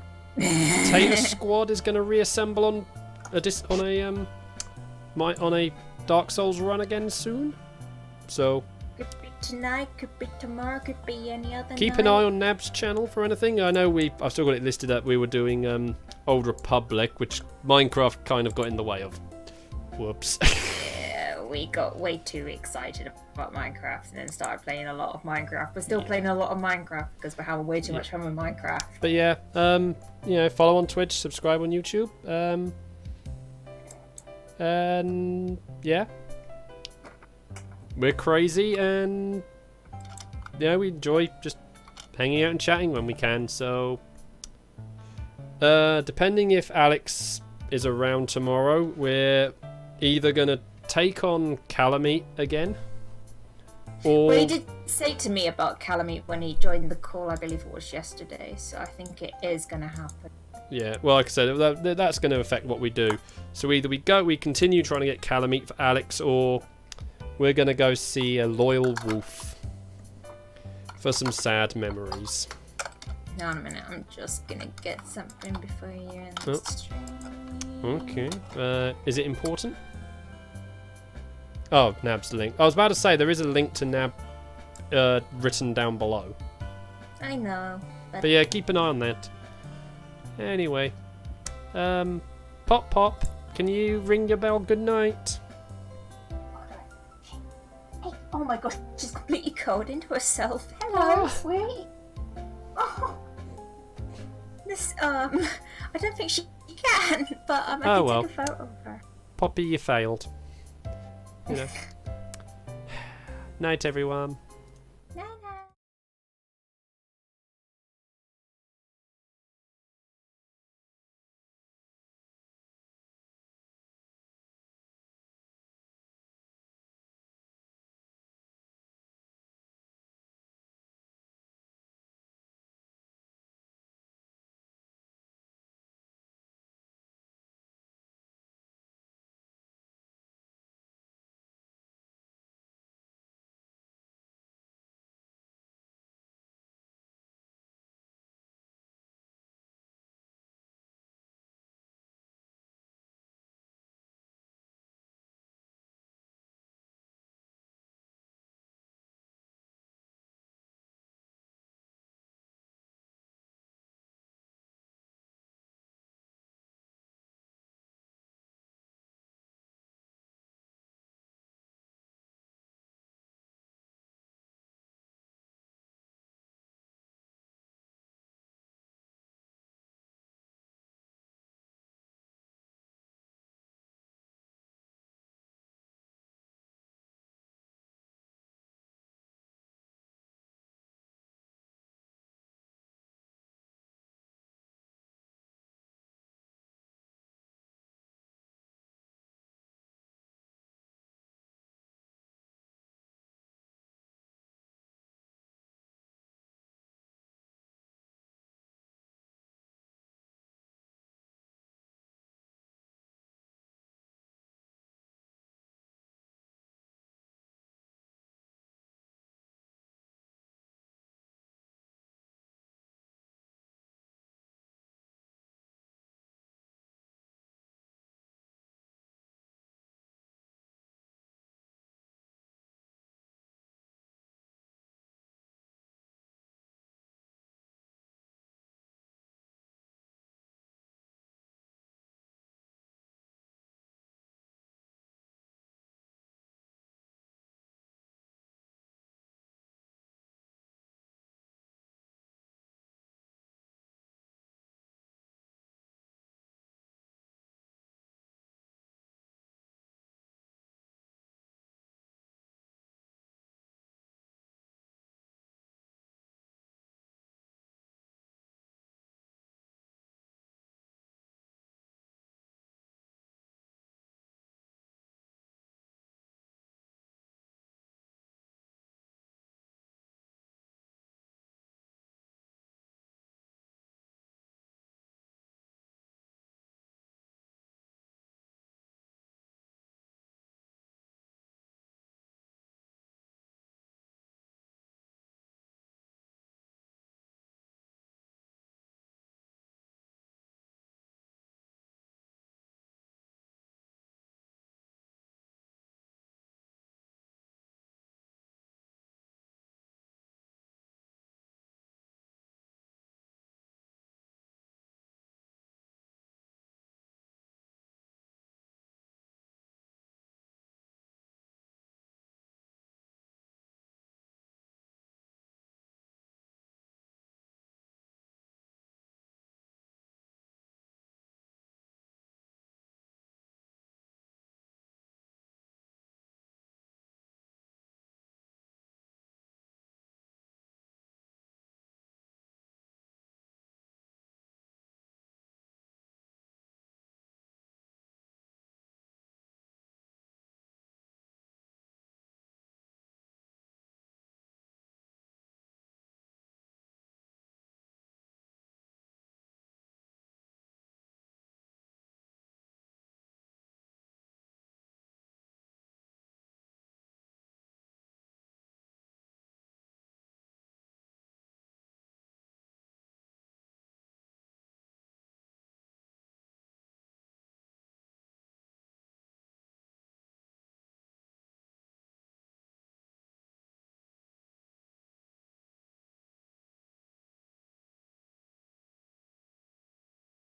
Tater Squad is going to reassemble on a Dark Souls run again soon. So... could be tonight, could be tomorrow, could be any other keep night. an eye on Nab's channel for anything. I know I've still got it listed up. We were doing Old Republic, which Minecraft kind of got in the way of. Whoops. Yeah, we got way too excited about Minecraft and then started playing a lot of Minecraft. We're still playing a lot of Minecraft because we're having way too much fun with Minecraft. But yeah, you know, follow on Twitch, subscribe on YouTube. And yeah. We're crazy and, you know, we enjoy just hanging out and chatting when we can, so... depending if Alex is around tomorrow, we're either going to take on Calamite again, or... well, he did say to me about Calamite when he joined the call, I believe it was yesterday, so I think it is going to happen. Yeah, well, like I said, that's going to affect what we do. So either we continue trying to get Calamite for Alex, or... we're going to go see a loyal wolf for some sad memories. Hang on a minute, I'm just going to get something before you end the stream. Okay. Is it important? Oh, Nab's link. I was about to say, there is a link to Nab written down below. I know. But yeah, keep an eye on that. Anyway. Pop, can you ring your bell? Good night. Oh my gosh, she's completely coded into herself. Hello, sweet. Oh. This, I don't think she can, but I can take a photo of her. Poppy, you failed. You know. Night, everyone.